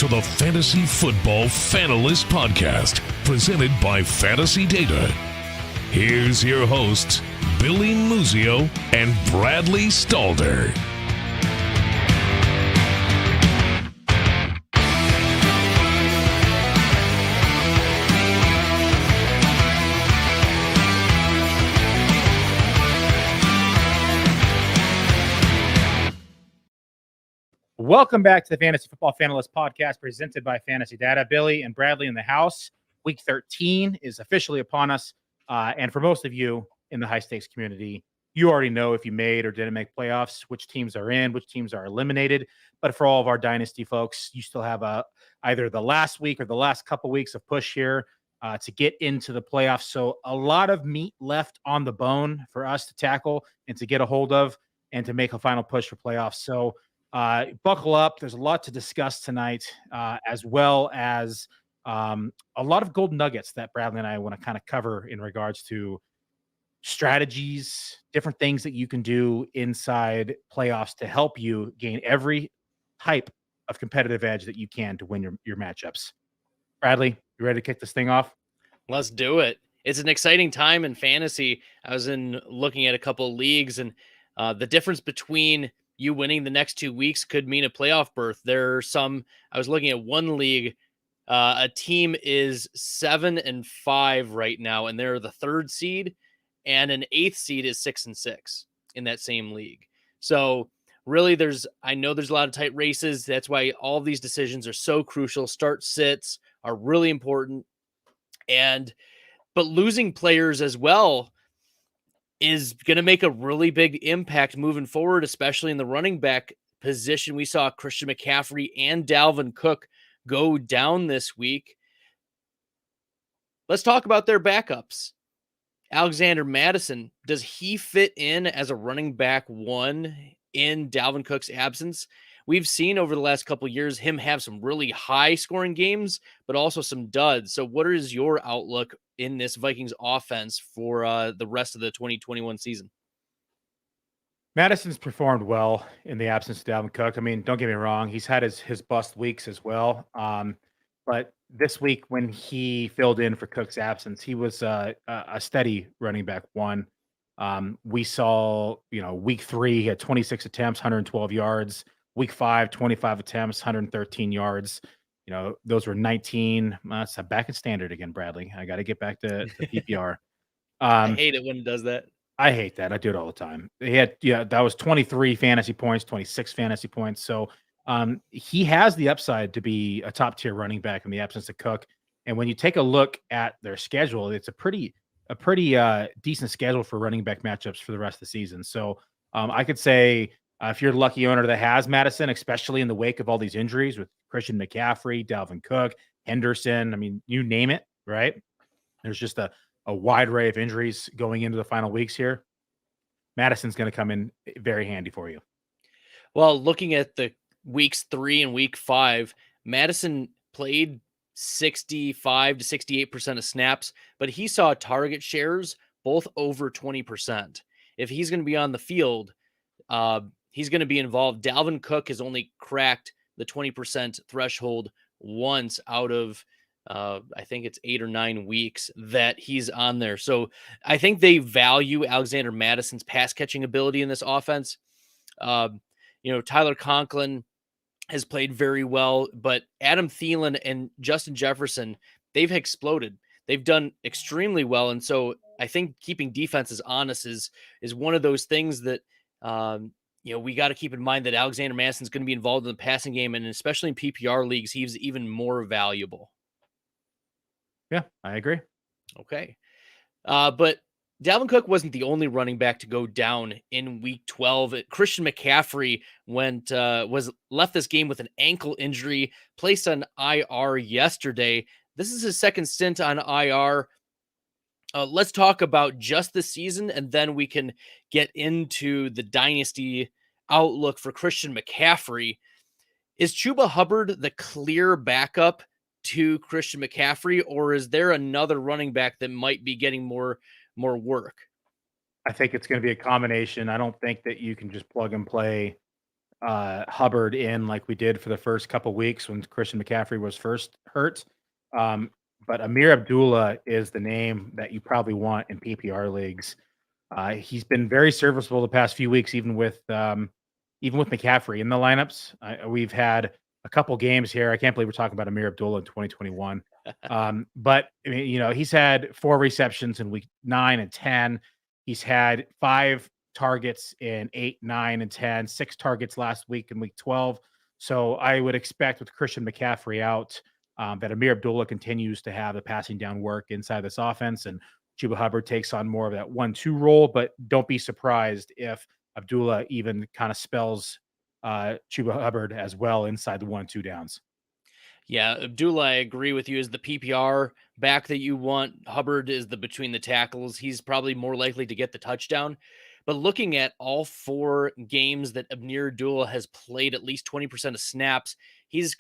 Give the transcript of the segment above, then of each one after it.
to the Fantasy Football Fanalist Podcast, presented by Fantasy Data. Here's your hosts, Billy Muzio and Bradley Stalder. Welcome back to the Fantasy Football Fanalist Podcast presented by Fantasy Data. Billy and Bradley in the house. Week 13 is officially upon us. And for most of you in the high-stakes community, you already know if you made or didn't make playoffs, which teams are in, which teams are eliminated. But for all of our dynasty folks, you still have either the last week or the last couple weeks of push here to get into the playoffs. So a lot of meat left on the bone for us to tackle and to get a hold of and to make a final push for playoffs. So buckle up. There's a lot to discuss tonight, as well as a lot of gold nuggets that Bradley and I want to kind of cover in regards to strategies, different things that you can do inside playoffs to help you gain every type of competitive edge that you can to win your matchups. Bradley, you ready to kick this thing off? Let's do it. It's an exciting time in fantasy. I was looking at a couple of leagues, and the difference between you winning the next 2 weeks could mean a playoff berth. I was looking at one league, a team is 7-5 right now, and they're the 3rd seed, and an 8th seed is 6-6 in that same league. So really I know there's a lot of tight races. That's why all of these decisions are so crucial. Start sits are really important. But losing players as well is going to make a really big impact moving forward, especially in the running back position. We saw Christian McCaffrey and Dalvin Cook go down this week. Let's talk about their backups. Alexander Mattison, does he fit in as a running back one in Dalvin Cook's absence? We've seen over the last couple of years him have some really high scoring games, but also some duds. So what is your outlook in this Vikings offense for the rest of the 2021 season? Madison's performed well in the absence of Dalvin Cook. I mean, don't get me wrong. He's had his bust weeks as well. But this week when he filled in for Cook's absence, he was a steady running back one. We saw, week 3, he had 26 attempts, 112 yards. Week 5, 25 attempts, 113 yards. Those were 19. That's back in standard again, Bradley. I got to get back to PPR. I hate it when it does that. I hate that. I do it all the time. That was 23 fantasy points, 26 fantasy points. So he has the upside to be a top tier running back in the absence of Cook. And when you take a look at their schedule, it's a pretty decent schedule for running back matchups for the rest of the season. So I could say if you're a lucky owner that has Madison, especially in the wake of all these injuries with Christian McCaffrey, Dalvin Cook, Henderson, I mean, you name it, right? There's just a wide array of injuries going into the final weeks here. Madison's going to come in very handy for you. Well, looking at the weeks 3 and week 5, Madison played 65 to 68% of snaps, but he saw target shares both over 20%. If he's going to be on the field, he's going to be involved. Dalvin Cook has only cracked the 20% threshold once out of I think it's 8 or 9 weeks that he's on there. So I think they value Alexander Madison's pass catching ability in this offense. Tyler Conklin has played very well, but Adam Thielen and Justin Jefferson, they've exploded. They've done extremely well. And so I think keeping defenses honest is one of those things that, we got to keep in mind that Alexander Madison's going to be involved in the passing game. And especially in PPR leagues, he's even more valuable. Yeah, I agree. Okay. But Dalvin Cook wasn't the only running back to go down in week 12. Christian McCaffrey was left this game with an ankle injury, placed on IR yesterday. This is his second stint on IR. Let's talk about just the season, and then we can get into the dynasty outlook for Christian McCaffrey. Is Chuba Hubbard the clear backup to Christian McCaffrey, or is there another running back that might be getting more work? I think it's going to be a combination. I don't think that you can just plug and play Hubbard in like we did for the first couple weeks when Christian McCaffrey was first hurt. Um, but Amir Abdullah is the name that you probably want in PPR leagues. He's been very serviceable the past few weeks, even with McCaffrey in the lineups. We've had a couple games here. I can't believe we're talking about Amir Abdullah in 2021. But I mean, he's had 4 receptions in week 9 and 10. He's had 5 targets in 8, 9, and 10, 6 targets last week in week 12. So I would expect with Christian McCaffrey out, that Amir Abdullah continues to have the passing down work inside this offense, and Chuba Hubbard takes on more of that 1-2 role. But don't be surprised if Abdullah even kind of spells Chuba Hubbard as well inside the 1-2 downs. Yeah, Abdullah, I agree with you, is the PPR back that you want. Hubbard is the between the tackles. He's probably more likely to get the touchdown. But looking at all 4 games that Amir Abdullah has played at least 20% of snaps, he's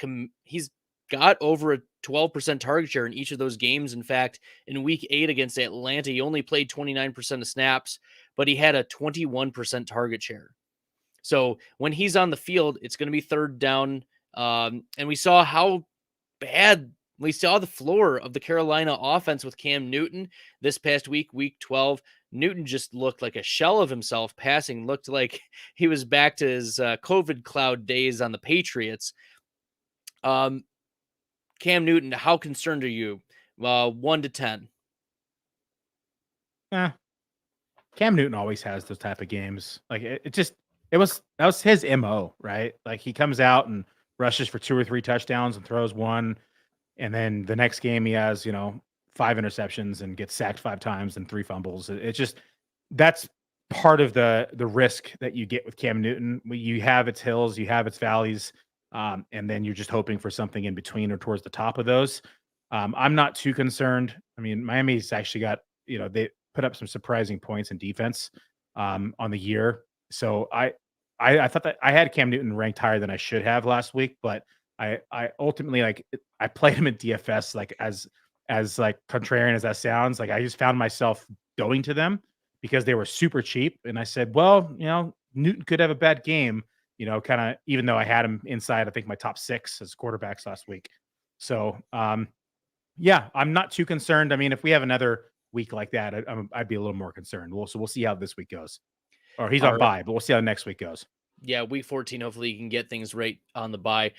got over a 12% target share in each of those games. In fact, in week 8 against Atlanta, he only played 29% of snaps, but he had a 21% target share. So when he's on the field, it's going to be third down. And we saw the floor of the Carolina offense with Cam Newton this past week, week 12. Newton just looked like a shell of himself passing, looked like he was back to his COVID cloud days on the Patriots. Cam Newton, how concerned are you? 1 to 10. Cam Newton always has those type of games. Like that was his MO, right? Like he comes out and rushes for 2 or 3 touchdowns and throws 1. And then the next game he has, 5 interceptions and gets sacked 5 times and 3 fumbles. It's just, that's part of the risk that you get with Cam Newton. You have its hills, you have its valleys, and then you're just hoping for something in between or towards the top of those. I'm not too concerned. I mean, Miami's actually got, they put up some surprising points in defense on the year. So I thought that I had Cam Newton ranked higher than I should have last week, but I ultimately I played him in DFS as like contrarian as that sounds. Like I just found myself going to them because they were super cheap, and I said, well, Newton could have a bad game, kind of, even though I had him inside I think my top 6 as quarterbacks last week. So yeah, I'm not too concerned. I mean, if we have another week like that, I'd be a little more concerned. We'll see how this week goes. Or he's on bye, but we'll see how next week goes. Yeah, week 14, hopefully you can get things right on the bye.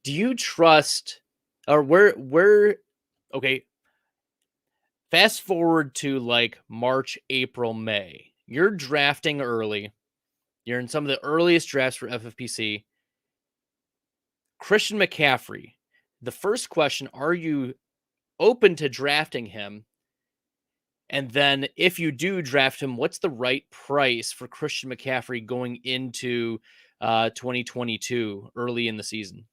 Do you trust, or where okay, fast forward to like March, April, May. You're drafting early. You're in some of the earliest drafts for FFPC. Christian McCaffrey. The first question, are you open to drafting him? And then if you do draft him, what's the right price for Christian McCaffrey going into 2022 early in the season?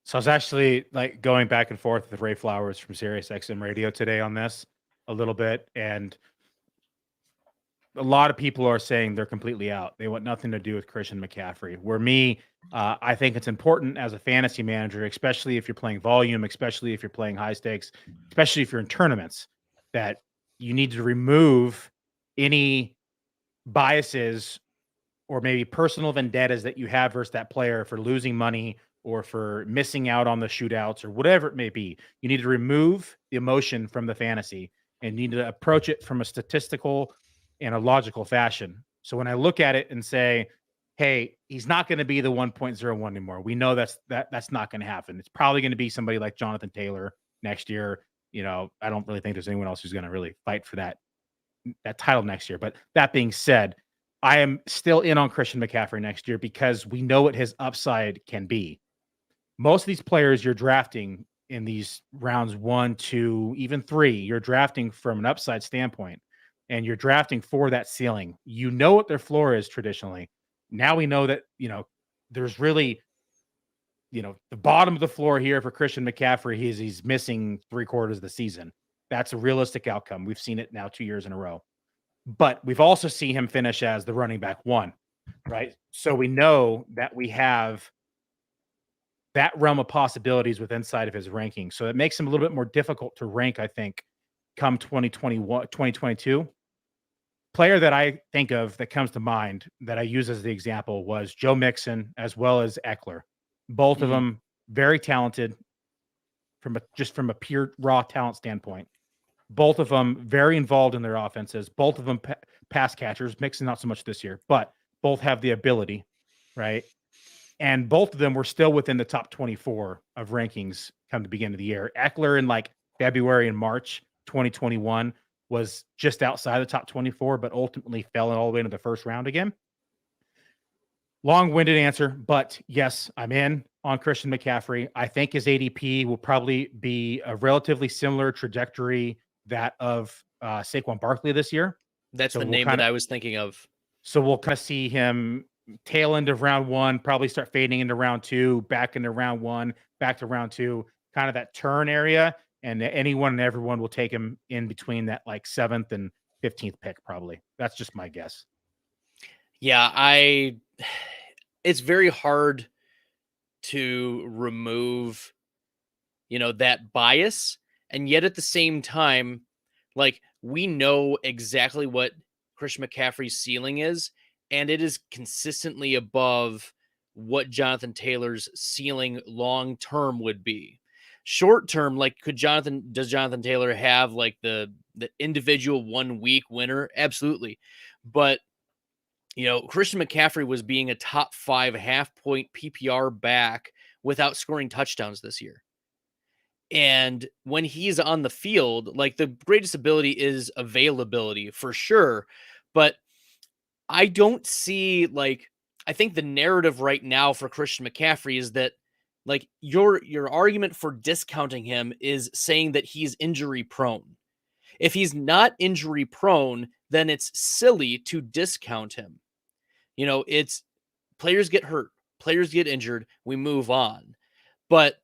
So I was actually like going back and forth with Ray Flowers from Sirius XM Radio today on this a little bit. And a lot of people are saying they're completely out. They want nothing to do with Christian McCaffrey. Where me, I think it's important as a fantasy manager, especially if you're playing volume, especially if you're playing high stakes, especially if you're in tournaments, that you need to remove any biases or maybe personal vendettas that you have versus that player for losing money or for missing out on the shootouts or whatever it may be. You need to remove the emotion from the fantasy and need to approach it from a statistical and a logical fashion. So when I look at it and say, hey, he's not going to be the 1.01 anymore. We know that's not going to happen. It's probably going to be somebody like Jonathan Taylor next year. I don't really think there's anyone else who's going to really fight for that title next year. But that being said, I am still in on Christian McCaffrey next year because we know what his upside can be. Most of these players you're drafting in these rounds 1, 2, even 3, you're drafting from an upside standpoint and you're drafting for that ceiling. You know what their floor is traditionally. Now we know that, there's really, the bottom of the floor here for Christian McCaffrey, he's missing 3/4 of the season. That's a realistic outcome. We've seen it now 2 years in a row. But we've also seen him finish as the running back 1, right? So we know that we have that realm of possibilities with inside of his ranking. So it makes him a little bit more difficult to rank, I think, come 2021, 2022. player that I think of that comes to mind that I use as the example was Joe Mixon as well as Eckler. Both of them very talented from a pure raw talent standpoint. Both of them very involved in their offenses. Both of them pass catchers. Mixon not so much this year, but both have the ability, right? And both of them were still within the top 24 of rankings come the beginning of the year. Eckler in like February and March 2021 was just outside the top 24, but ultimately fell all the way into the first round again. Long-winded answer, but yes, I'm in on Christian McCaffrey. I think his ADP will probably be a relatively similar trajectory that of Saquon Barkley this year. That's the name that I was thinking of. So we'll kind of see him tail end of round one, probably start fading into round two, back into round one, back to round two, kind of that turn area. And anyone and everyone will take him in between that like 7th and 15th pick, probably. That's just my guess. Yeah, it's very hard to remove, that bias. And yet at the same time, like, we know exactly what Christian McCaffrey's ceiling is, and it is consistently above what Jonathan Taylor's ceiling long-term would be. Short-term, like, does Jonathan Taylor have like the individual 1 week winner? Absolutely. But, Christian McCaffrey was being a top 5 half-point PPR back without scoring touchdowns this year. And when he's on the field, like, the greatest ability is availability for sure. But I don't see, like, I think the narrative right now for Christian McCaffrey is that, like, your argument for discounting him is saying that he's injury prone. If he's not injury prone, then it's silly to discount him. It's players get hurt, players get injured, we move on. But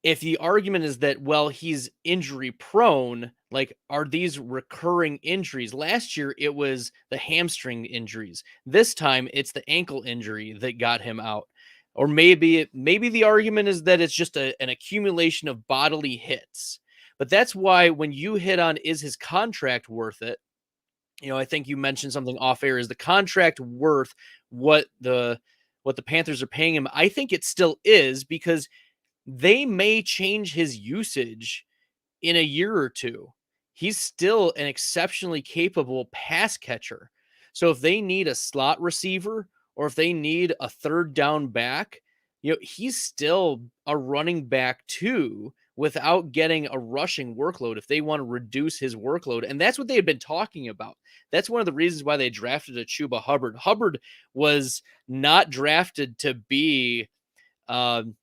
if the argument is that, well, he's injury prone, like, are these recurring injuries? Last year, it was the hamstring injuries. This time, it's the ankle injury that got him out. Or maybe the argument is that it's just an accumulation of bodily hits. But that's why when you hit on, is his contract worth it? I think you mentioned something off air. Is the contract worth what the Panthers are paying him? I think it still is, because they may change his usage in a year or two. He's still an exceptionally capable pass catcher. So if they need a slot receiver, or if they need a third down back, he's still a running back too, without getting a rushing workload if they want to reduce his workload. And that's what they had been talking about. That's one of the reasons why they drafted a Chuba Hubbard. Hubbard was not drafted to be an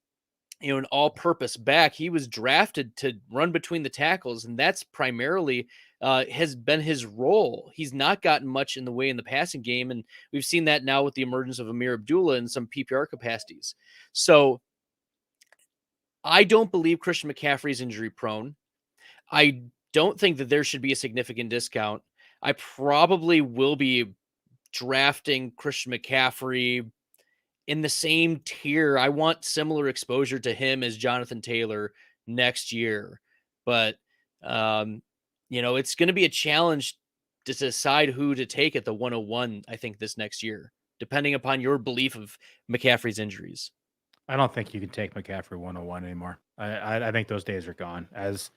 all-purpose back. He was drafted to run between the tackles, and that's primarily has been his role. He's not gotten much in the way in the passing game, and we've seen that now with the emergence of Amir Abdullah in some PPR capacities. So I don't believe Christian McCaffrey is injury prone. I don't think that there should be a significant discount. I probably will be drafting Christian McCaffrey in the same tier. I want similar exposure to him as Jonathan Taylor next year. But, it's going to be a challenge to decide who to take at the 101, I think, this next year, depending upon your belief of McCaffrey's injuries. I don't think you can take McCaffrey 101 anymore. I think those days are gone. As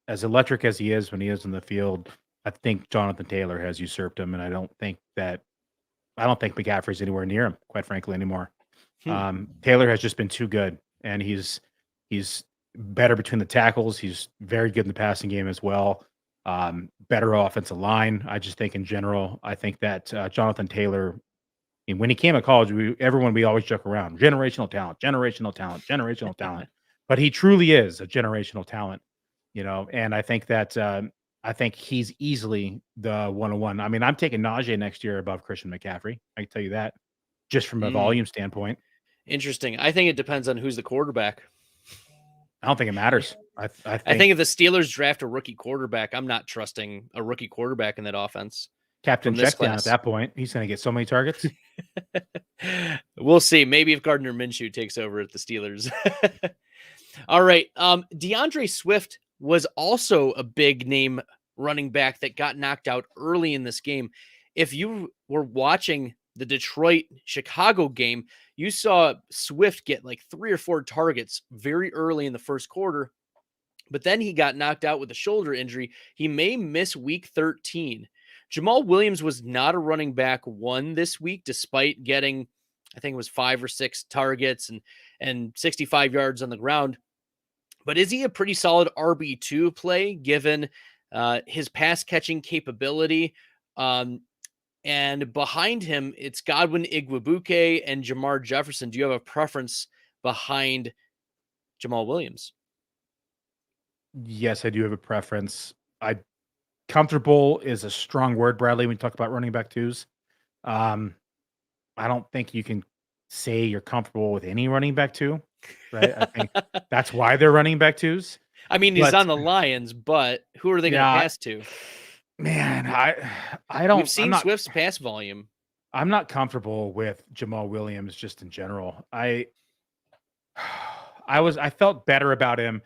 electric as he is when he is in the field, I think Jonathan Taylor has usurped him, and I don't think McCaffrey's anywhere near him, quite frankly, anymore. Taylor has just been too good, and he's better between the tackles. He's very good in the passing game as well. Better offensive line. I just think in general, I think that Jonathan Taylor, when he came to college, we always joke around generational talent, but he truly is a generational talent, and I think that I think he's easily the 101. I mean, I'm taking Najee next year above Christian McCaffrey. I can tell you that, just from a volume standpoint. Interesting. I think it depends on who's the quarterback. I don't think it matters. I think if the Steelers draft a rookie quarterback, I'm not trusting a rookie quarterback in that offense. Captain Checkdown at that point. He's going to get so many targets. We'll see. Maybe if Gardner Minshew takes over at the Steelers. All right. DeAndre Swift was also a big name running back that got knocked out early in this game. If you were watching the Detroit-Chicago game, you saw Swift get like 3 or 4 targets very early in the first quarter, but then he got knocked out with a shoulder injury. He may miss week 13. Jamal Williams was not a running back one this week, despite getting, I think it was 5 or 6 targets and 65 yards on the ground. But is he a pretty solid RB2 play given his pass catching capability? And behind him, it's Godwin Igwebuike and Jamar Jefferson. Do you have a preference behind Jamal Williams? Yes, I do have a preference. Comfortable is a strong word, Bradley, when you talk about running back twos. I don't think you can say you're comfortable with any running back two, right? I think that's why they're running back twos. I mean, he's on the Lions, but who are they going to pass to? Man, I don't. We've seen Swift's pass volume. I'm not comfortable with Jamal Williams just in general. I felt better about him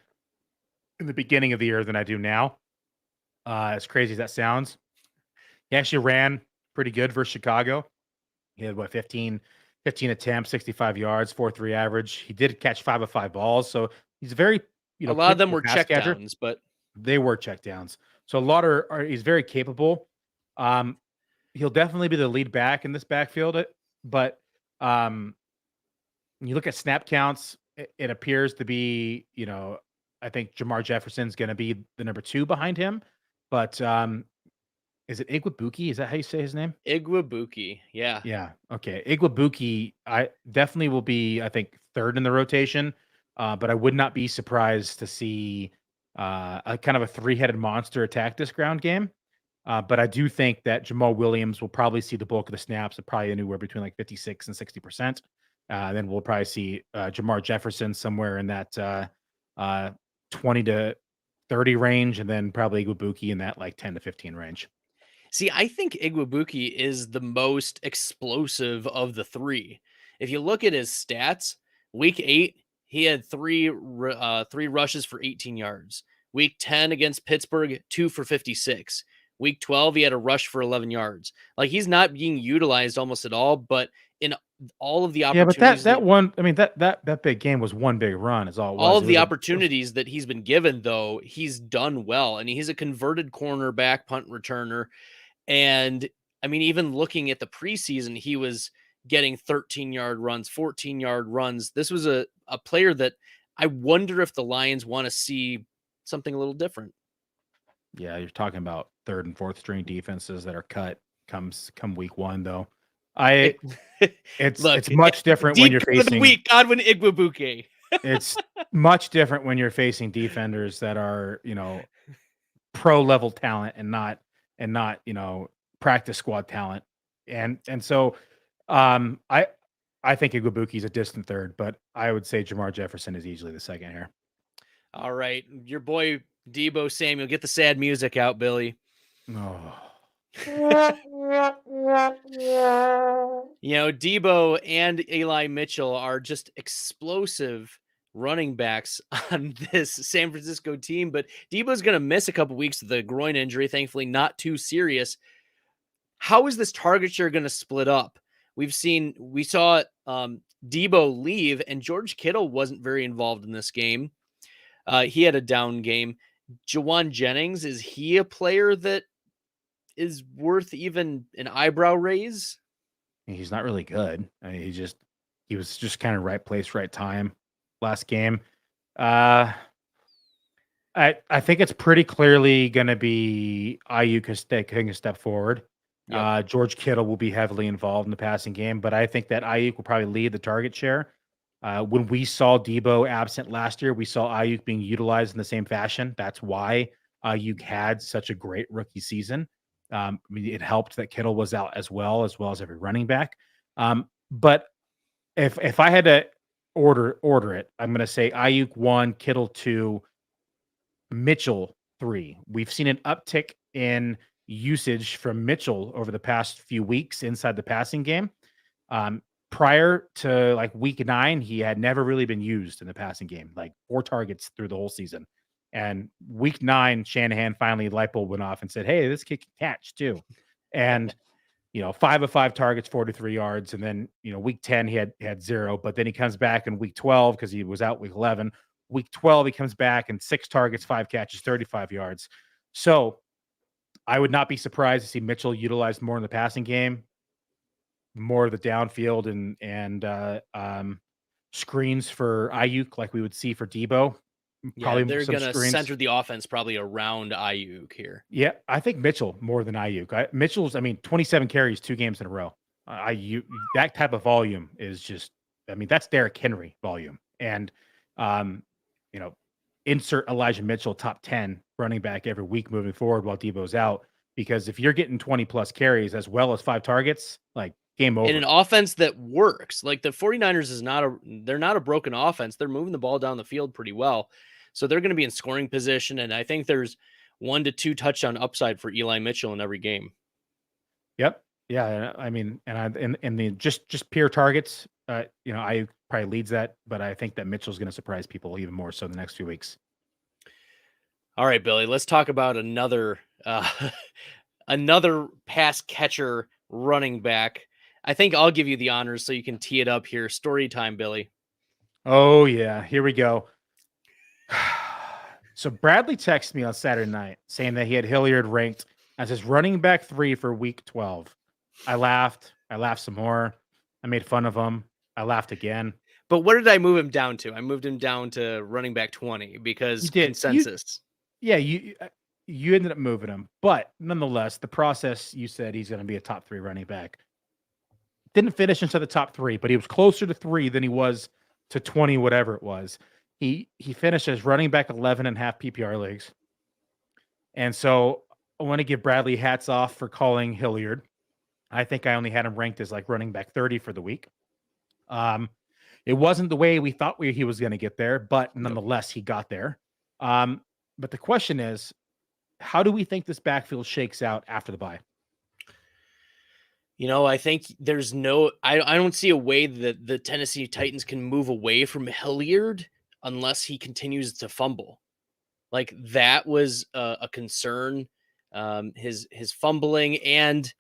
in the beginning of the year than I do now. As crazy as that sounds, he actually ran pretty good versus Chicago. He had 15 attempts, 65 yards, 4.3 average. He did catch 5 of 5 balls, so he's very, a lot of them were checkdowns, but they were checkdowns. So he's very capable. He'll definitely be the lead back in this backfield, but when you look at snap counts, it appears to be, I think Jamar Jefferson's going to be the number 2 behind him. But is it Igwebuike? Is that how you say his name? Igwebuike, yeah. Yeah, okay. Igwebuike, I definitely will be, I think, 3rd in the rotation. But I would not be surprised to see a kind of a 3-headed monster attack this ground game. But I do think that Jamal Williams will probably see the bulk of the snaps, probably anywhere between like 56 and 60%. Then we'll probably see Jamar Jefferson somewhere in that 20 to 30 range, and then probably Igwebuike in that like 10 to 15 range. See, I think Igwebuike is the most explosive of the 3. If you look at his stats, week 8, he had 3 rushes for 18 yards. Week 10 against Pittsburgh, 2 for 56. Week 12, he had a rush for 11 yards. Like, he's not being utilized almost at all, but in all of the opportunities. Yeah, but that one, I mean, that big game was one big run is all it was. All of the opportunities that he's been given, though, he's done well. And he's a converted cornerback, punt returner. And I mean, even looking at the preseason, he was getting 13-yard runs, 14-yard runs. This was a player that I wonder if the Lions want to see something a little different. Yeah, you're talking about 3rd and 4th string defenses that are cut come week 1, though. It's much different when you're facing week Godwin Igwebuike. It's much different when you're facing defenders that are, pro level talent and not practice squad talent. And so I think Igwebuike is a distant 3rd, but I would say Jamar Jefferson is easily the 2nd here. All right, your boy Deebo Samuel, get the sad music out, Billy. Oh. Deebo and Eli Mitchell are just explosive running backs on this San Francisco team, but Deebo's going to miss a couple weeks with a groin injury, thankfully not too serious. How is this target share going to split up? We saw Deebo leave, and George Kittle wasn't very involved in this game. He had a down game. Jawan Jennings, is he a player that is worth even an eyebrow raise? He's not really good. I mean, he was just kind of right place, right time last game. I think it's pretty clearly going to be Ayuk taking a step forward. Yep. George Kittle will be heavily involved in the passing game, but I think that Ayuk will probably lead the target share. When we saw Deebo absent last year, we saw Ayuk being utilized in the same fashion. That's why Ayuk had such a great rookie season. I mean, it helped that Kittle was out as well as every running back. But if I had to order it, I'm going to say Ayuk 1, Kittle 2, Mitchell 3. We've seen an uptick in usage from Mitchell over the past few weeks inside the passing game. Prior to like week 9, he had never really been used in the passing game, like 4 targets through the whole season. And week 9, Shanahan finally light bulb went off and said, "Hey, this kid can catch too." And 5 of 5 targets, 43 yards. And then, week 10, he had 0, but then he comes back in week 12 because he was out week 11. Week 12, he comes back and 6 targets, 5 catches, 35 yards. So I would not be surprised to see Mitchell utilized more in the passing game, more of the downfield and screens for Ayuk like we would see for Deebo. Probably they're going to center the offense probably around Ayuk here. Yeah, I think Mitchell more than Ayuk. Mitchell's, 27 carries 2 games in a row. Ayuk, that type of volume is just, that's Derrick Henry volume. And, insert Elijah Mitchell top 10 running back every week moving forward while Deebo's out. Because if you're getting 20 plus carries as well as 5 targets, like game over. In an offense that works, like the 49ers they're not a broken offense. They're moving the ball down the field pretty well. So they're going to be in scoring position. And I think there's 1 to 2 touchdown upside for Eli Mitchell in every game. Yep. Yeah. And the just pure targets, I probably leads that, but I think that Mitchell's going to surprise people even more so the next few weeks. All right, Billy, let's talk about another pass catcher running back. I think I'll give you the honors so you can tee it up here. Story time, Billy. Oh yeah. Here we go. So Bradley texted me on Saturday night saying that he had Hilliard ranked as his running back 3 for week 12. I laughed some more. I made fun of him. I laughed again. But what did I move him down to? I moved him down to running back 20 because consensus. You ended up moving him. But nonetheless, the process, you said he's going to be a top 3 running back. Didn't finish into the top 3, but he was closer to 3 than he was to 20, whatever it was. He finished as running back 11 and half PPR leagues. And so I want to give Bradley hats off for calling Hilliard. I think I only had him ranked as like running back 30 for the week. It wasn't the way we thought he was going to get there, but nonetheless, he got there. But the question is, how do we think this backfield shakes out after the bye? I think there's I don't see a way that the Tennessee Titans can move away from Hilliard unless he continues to fumble. Like that was a concern, his fumbling, and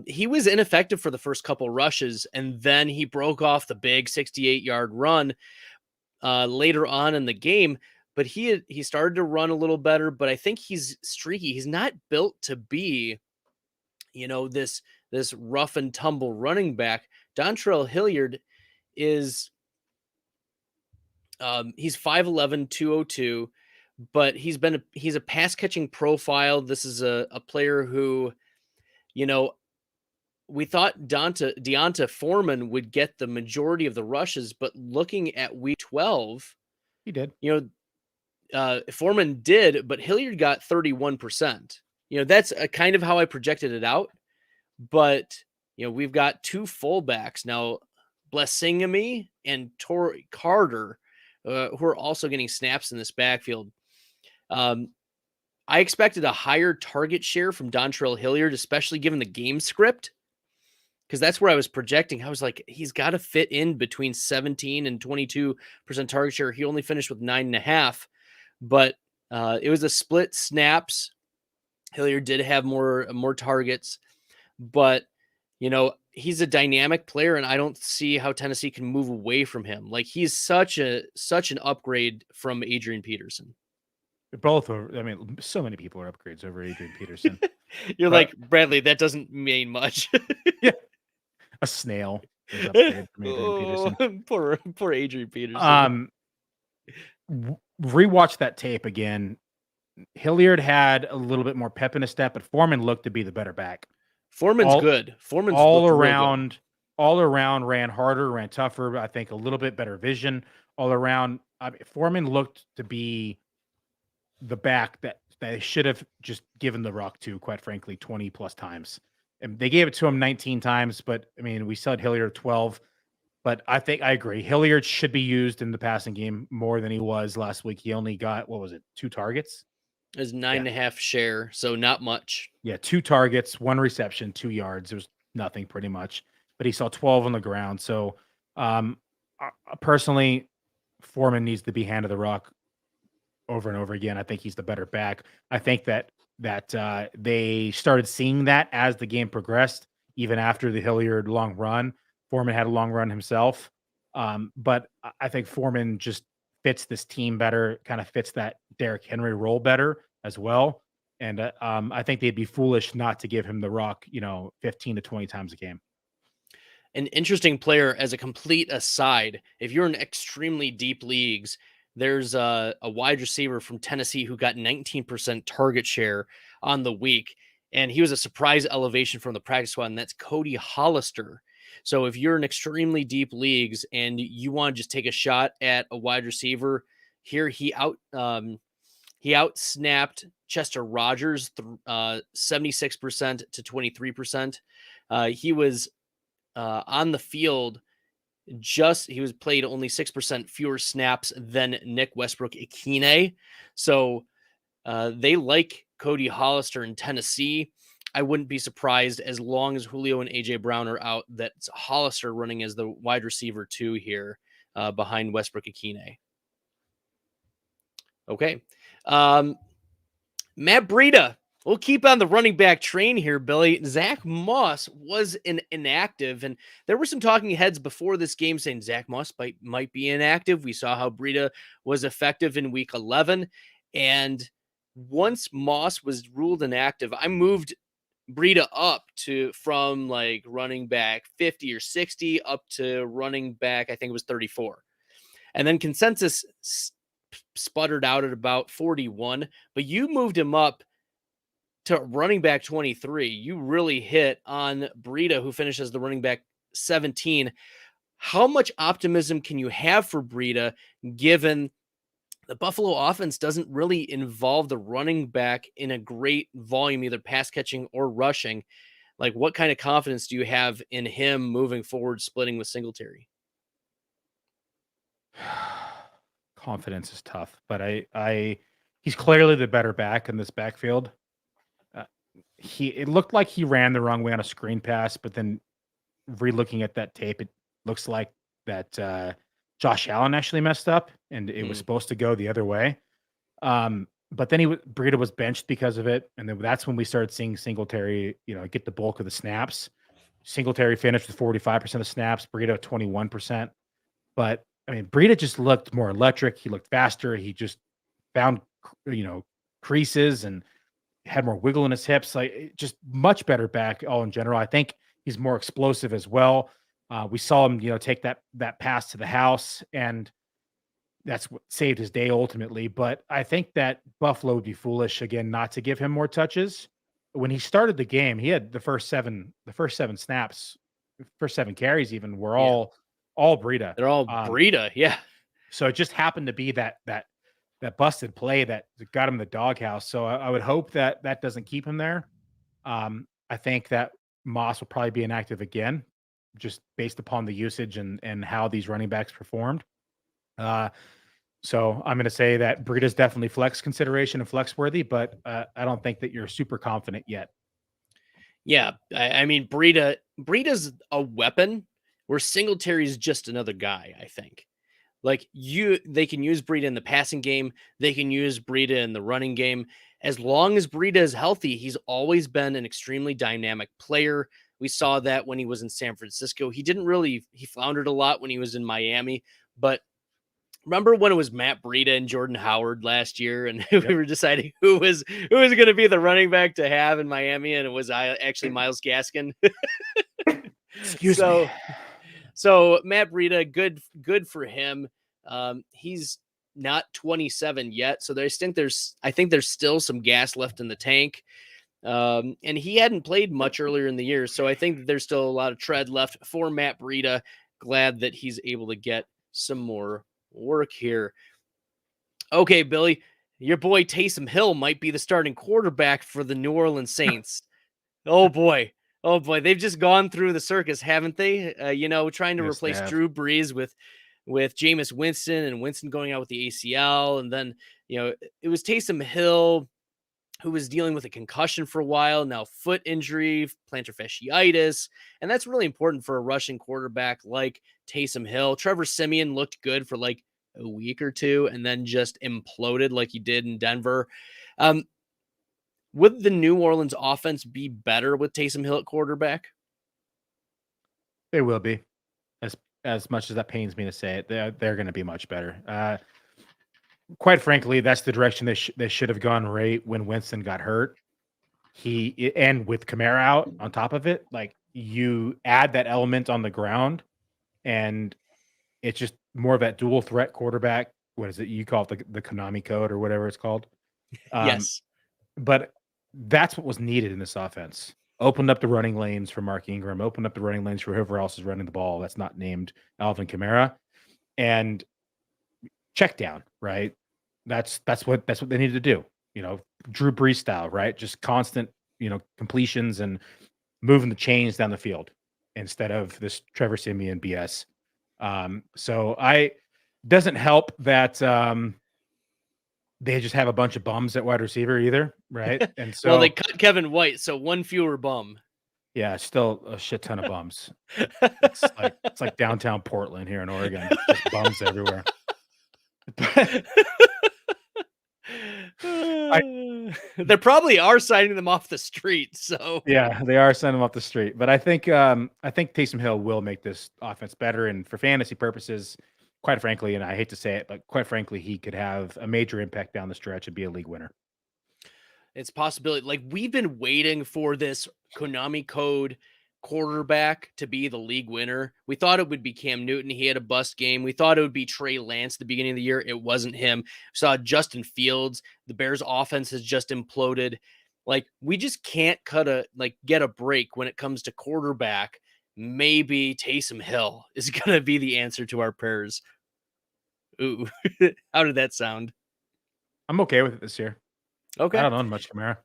he was ineffective for the first couple rushes, and then he broke off the big 68-yard run later on in the game. But he started to run a little better, but I think he's streaky. He's not built to be, this rough and tumble running back. Dontrell Hilliard is he's 5'11", 202, but he's a pass catching profile. This is a player who, we thought Deonta Foreman would get the majority of the rushes, but looking at week 12, he did. Foreman did, but Hilliard got 31%. That's kind of how I projected it out. But, we've got 2 fullbacks now, Blessingame and Torrey Carter, who are also getting snaps in this backfield. I expected a higher target share from Dontrell Hilliard, especially given the game script, because that's where I was projecting. I was like, he's got to fit in between 17 and 22% target share. He only finished with 9.5, but it was a split snaps. Hilliard did have more targets, but he's a dynamic player, and I don't see how Tennessee can move away from him. Like he's such an upgrade from Adrian Peterson. Both are. So many people are upgrades over Adrian Peterson. You're like, Bradley, that doesn't mean much. Yeah, a snail is upgrade from Adrian Peterson. Poor Adrian Peterson. Rewatch that tape again. Hilliard had a little bit more pep in his step, but Foreman looked to be the better back. Foreman's good. Foreman's all around ran harder, ran tougher. I think a little bit better vision all around. Foreman looked to be the back that they should have just given the rock to, quite frankly, 20 plus times. And they gave it to him 19 times, but we said Hilliard 12. But I think I agree. Hilliard should be used in the passing game more than he was last week. He only got, 2 targets? It was 9.5 share, so not much. Yeah, 2 targets, 1 reception, 2 yards. It was nothing pretty much. But he saw 12 on the ground. So personally, Foreman needs to be hand of the rock over and over again. I think he's the better back. I think that they started seeing that as the game progressed, even after the Hilliard long run. Foreman had a long run himself. But I think Foreman just fits this team better, kind of fits that Derrick Henry role better as well. And I think they'd be foolish not to give him the rock, 15 to 20 times a game. An interesting player as a complete aside. If you're in extremely deep leagues, there's a wide receiver from Tennessee who got 19% target share on the week. And he was a surprise elevation from the practice squad, and that's Cody Hollister. So if you're in extremely deep leagues and you want to just take a shot at a wide receiver, here he outsnapped Chester Rogers 76% to 23%. He was on the field, he was played only 6% fewer snaps than Nick Westbrook-Ikhine. So they like Cody Hollister in Tennessee. I wouldn't be surprised, as long as Julio and AJ Brown are out, that Hollister running as the wide receiver 2 here behind Westbrook-Ikhine. Okay. Matt Breida. We'll keep on the running back train here, Billy. Zach Moss was inactive, and there were some talking heads before this game saying Zach Moss might be inactive. We saw how Breida was effective in week 11, and once Moss was ruled inactive, I moved Breida up from like running back 50 or 60 up to running back, I think it was 34. And then consensus sputtered out at about 41, but you moved him up to running back 23. You really hit on Breida, who finishes the running back 17. How much optimism can you have for Breida, given the Buffalo offense doesn't really involve the running back in a great volume, either pass catching or rushing? Like, what kind of confidence do you have in him moving forward, splitting with Singletary? Confidence is tough, but he's clearly the better back in this backfield. It looked like he ran the wrong way on a screen pass, but then re-looking at that tape, it looks like that Josh Allen actually messed up, and it was supposed to go the other way. But then Breida was benched because of it, and then that's when we started seeing Singletary, get the bulk of the snaps. Singletary finished with 45% of snaps, Breida 21%. But I mean, Breida just looked more electric. He looked faster. He just found, creases and had more wiggle in his hips. Like, just much better back all in general. I think he's more explosive as well. We saw him, take that pass to the house, and that's what saved his day ultimately. But I think that Buffalo would be foolish again not to give him more touches. When he started the game, he had the first seven snaps, first 7 carries even were all Breida. They're all Breida, yeah. So it just happened to be that busted play that got him in the doghouse. So I would hope that doesn't keep him there. I think that Moss will probably be inactive again, just based upon the usage and how these running backs performed. So I'm going to say that Breida's definitely flex consideration and flex worthy, but I don't think that you're super confident yet. Yeah, I mean, Breida's a weapon where Singletary's just another guy, I think. Like, they can use Breida in the passing game. They can use Breida in the running game. As long as Breida is healthy, he's always been an extremely dynamic player. We saw that when he was in San Francisco. He floundered a lot when he was in Miami. But remember when it was Matt Breida and Jordan Howard last year, and we were deciding who was going to be the running back to have in Miami, and it was actually Myles Gaskin. Excuse me. So Matt Breida, good for him. He's not 27 yet, so I think there's still some gas left in the tank. And he hadn't played much earlier in the year, so I think there's still a lot of tread left for Matt Breida. Glad that he's able to get some more work here. Okay, Billy, your boy Taysom Hill might be the starting quarterback for the New Orleans Saints. Oh boy, they've just gone through the circus, haven't they? Trying to replace Drew Brees with Jameis Winston, and Winston going out with the ACL, and then it was Taysom Hill who was dealing with a concussion for a while, now foot injury, plantar fasciitis, and that's really important for a rushing quarterback like Taysom Hill. Trevor Siemian looked good for like a week or two and then just imploded like he did in Denver. Would the New Orleans offense be better with Taysom Hill at quarterback? They will be. As much as that pains me to say it, they're going to be much better. Quite frankly, that's the direction they should have gone right when Winston got hurt. And with Kamara out on top of it, like you add that element on the ground, and it's just more of that dual threat quarterback. What is it? You call it the Konami code or whatever it's called. Yes. But that's what was needed in this offense. Opened up the running lanes for Mark Ingram, opened up the running lanes for whoever else is running the ball that's not named Alvin Kamara, and check down, right? That's what they needed to do. Drew Brees style, right? Just constant, completions and moving the chains down the field instead of this Trevor Siemian BS. So doesn't help that they just have a bunch of bums at wide receiver either, right? And so well, they cut Kevin White, so one fewer bum. Yeah, still a shit ton of bums. It's like downtown Portland here in Oregon, just bums everywhere. They probably are signing them off the street. So yeah, they are signing them off the street. But I think Taysom Hill will make this offense better, and for fantasy purposes, quite frankly, and I hate to say it, but quite frankly, he could have a major impact down the stretch and be a league winner. It's a possibility. Like we've been waiting for this Konami code quarterback to be the league winner. We thought it would be Cam Newton. He had a bust game. We thought it would be Trey Lance at the beginning of the year. It wasn't him. We saw Justin Fields. The Bears offense has just imploded. Like we just can't get a break when it comes to quarterback. Maybe Taysom Hill is going to be the answer to our prayers. Ooh, how did that sound? I'm okay with it this year. Okay. I don't own much Kamara.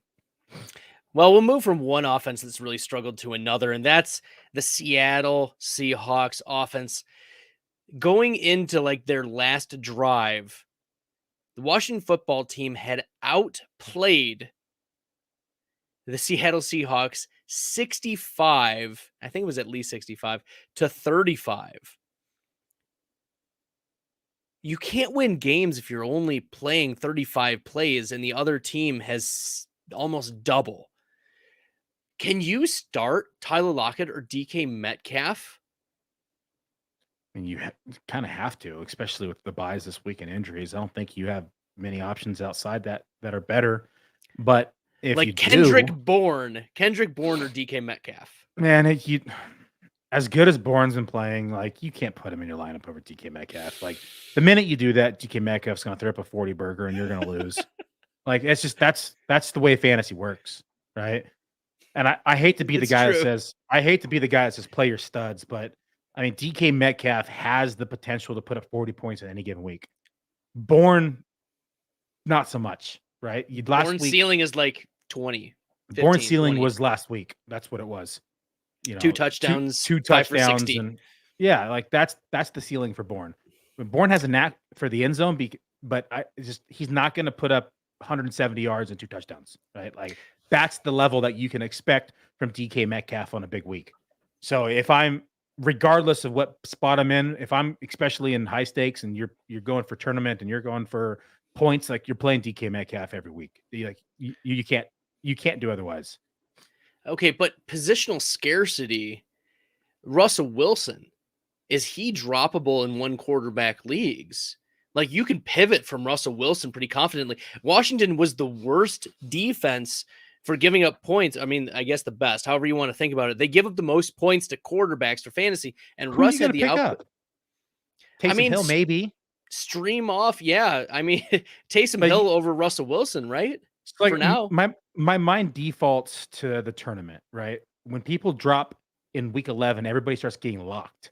Well, we'll move from one offense that's really struggled to another, and that's the Seattle Seahawks offense. Going into their last drive, the Washington football team had outplayed the Seattle Seahawks 65, I think it was at least 65, to 35. You can't win games if you're only playing 35 plays and the other team has almost double. Can you start Tyler Lockett or DK Metcalf? And you kind of have to, especially with the buys this week and injuries. I don't think you have many options outside that are better. But if you Kendrick Bourne or DK Metcalf, man, as good as Bourne's been playing, you can't put him in your lineup over DK Metcalf. The minute you do that, DK Metcalf's going to throw up a 40 burger and you're going to lose. It's just that's the way fantasy works, right? And I hate to be the guy that says play your studs, but I mean DK Metcalf has the potential to put up 40 points in any given week. Bourne, not so much, right? Bourne's ceiling is 20. Bourne's ceiling was last week. That's what it was. 2 touchdowns, two touchdowns, and yeah, that's the ceiling for Bourne. Bourne has a knack for the end zone, but he's not going to put up 170 yards and 2 touchdowns, right? That's the level that you can expect from DK Metcalf on a big week. So if I'm, regardless of what spot I'm in, if I'm especially in high stakes and you're going for tournament and you're going for points, you're playing DK Metcalf every week. You can't do otherwise. Okay, but positional scarcity, Russell Wilson, is he droppable in one quarterback leagues? You can pivot from Russell Wilson pretty confidently. Washington was the worst defense for giving up points. I mean, I guess the best, however you want to think about it. They give up the most points to quarterbacks for fantasy, and Russ had the output. Taysom Hill, maybe. Stream off, yeah. I mean, Taysom Hill over Russell Wilson, right? For now. My mind defaults to the tournament, right? When people drop in week 11, everybody starts getting locked,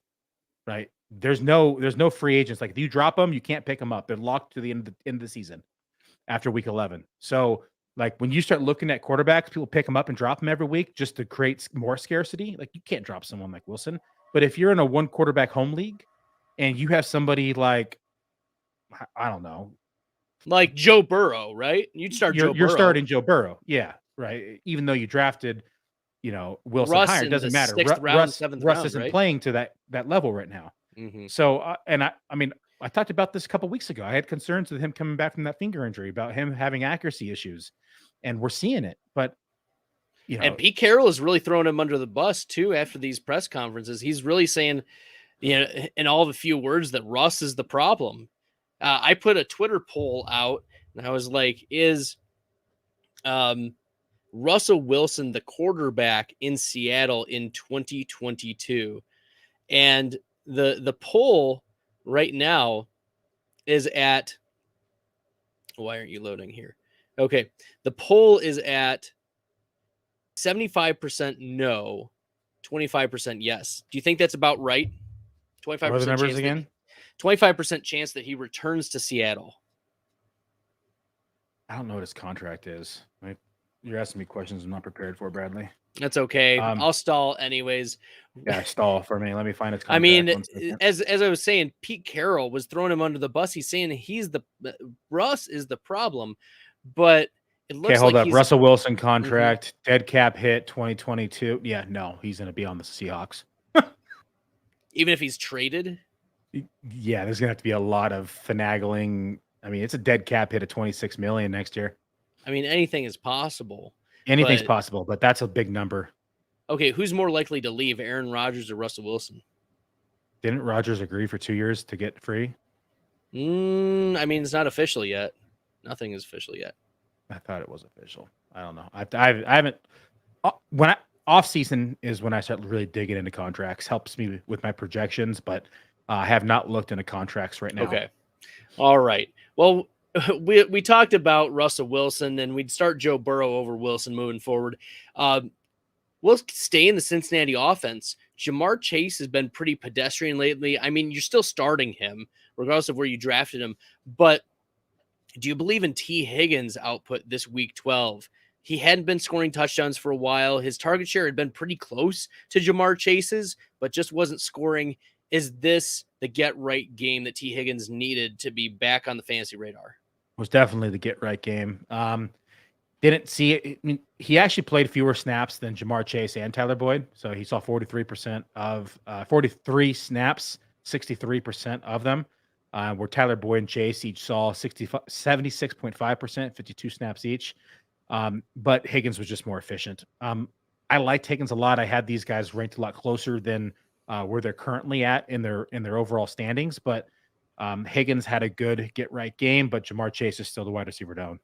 right? There's no free agents. If you drop them, you can't pick them up. They're locked to the end of the season after week 11. So when you start looking at quarterbacks, people pick them up and drop them every week just to create more scarcity. You can't drop someone like Wilson. But if you're in a 1 quarterback home league and you have somebody I don't know, Joe Burrow, right? You'd start Joe Burrow. You're starting Joe Burrow. Yeah, right. Even though you drafted, Wilson Russ higher, doesn't matter. Russ isn't playing to that level right now. Mm-hmm. So, I mean, I talked about this a couple weeks ago. I had concerns with him coming back from that finger injury, about him having accuracy issues, and we're seeing it. But and Pete Carroll is really throwing him under the bus too after these press conferences. He's really saying, in all the few words, that Russ is the problem. I put a Twitter poll out, and I was like, "Is Russell Wilson the quarterback in Seattle in 2022?" And the poll right now is at, why aren't you loading here? Okay. The poll is at 75% no, 25% yes. Do you think that's about right? 25% what are the numbers chance again? 25% chance that he returns to Seattle. I don't know what his contract is. You're asking me questions I'm not prepared for, Bradley. That's okay. I'll stall anyways. Yeah, stall for me. Let me find his contract. I mean, as I was saying, Pete Carroll was throwing him under the bus. He's saying Russ is the problem, but it looks hold like up. Russell Wilson contract, dead cap hit 2022. Yeah, no, he's going to be on the Seahawks. Even if he's traded? Yeah, there's going to have to be a lot of finagling. I mean, it's a dead cap hit of $26 million next year. I mean, anything is possible. Anything's possible, but that's a big number. Okay, who's more likely to leave, Aaron Rodgers or Russell Wilson? Didn't Rodgers agree for 2 years to get free? I mean, it's not official yet. Nothing is official yet. I thought it was official. I don't know. I haven't. Off season is when I start really digging into contracts. Helps me with my projections, but I have not looked into contracts right now. Okay. All right. Well, we talked about Russell Wilson, and we'd start Joe Burrow over Wilson moving forward. We'll stay in the Cincinnati offense. Jamar Chase has been pretty pedestrian lately. I mean, you're still starting him, regardless of where you drafted him. But do you believe in T. Higgins' output this week 12? He hadn't been scoring touchdowns for a while. His target share had been pretty close to Jamar Chase's, but just wasn't scoring. Is this the get-right game that T. Higgins needed to be back on the fantasy radar? Was definitely the get-right game. Didn't see it. I mean, he actually played fewer snaps than Jamar Chase and Tyler Boyd. So he saw 43% of 43 snaps, 63% of them, where Tyler Boyd and Chase each saw 76.5%, 52 snaps each. But Higgins was just more efficient. I liked Higgins a lot. I had these guys ranked a lot closer than where they're currently at in their overall standings. But Higgins had a good get-right game, but Jamar Chase is still the wide receiver down.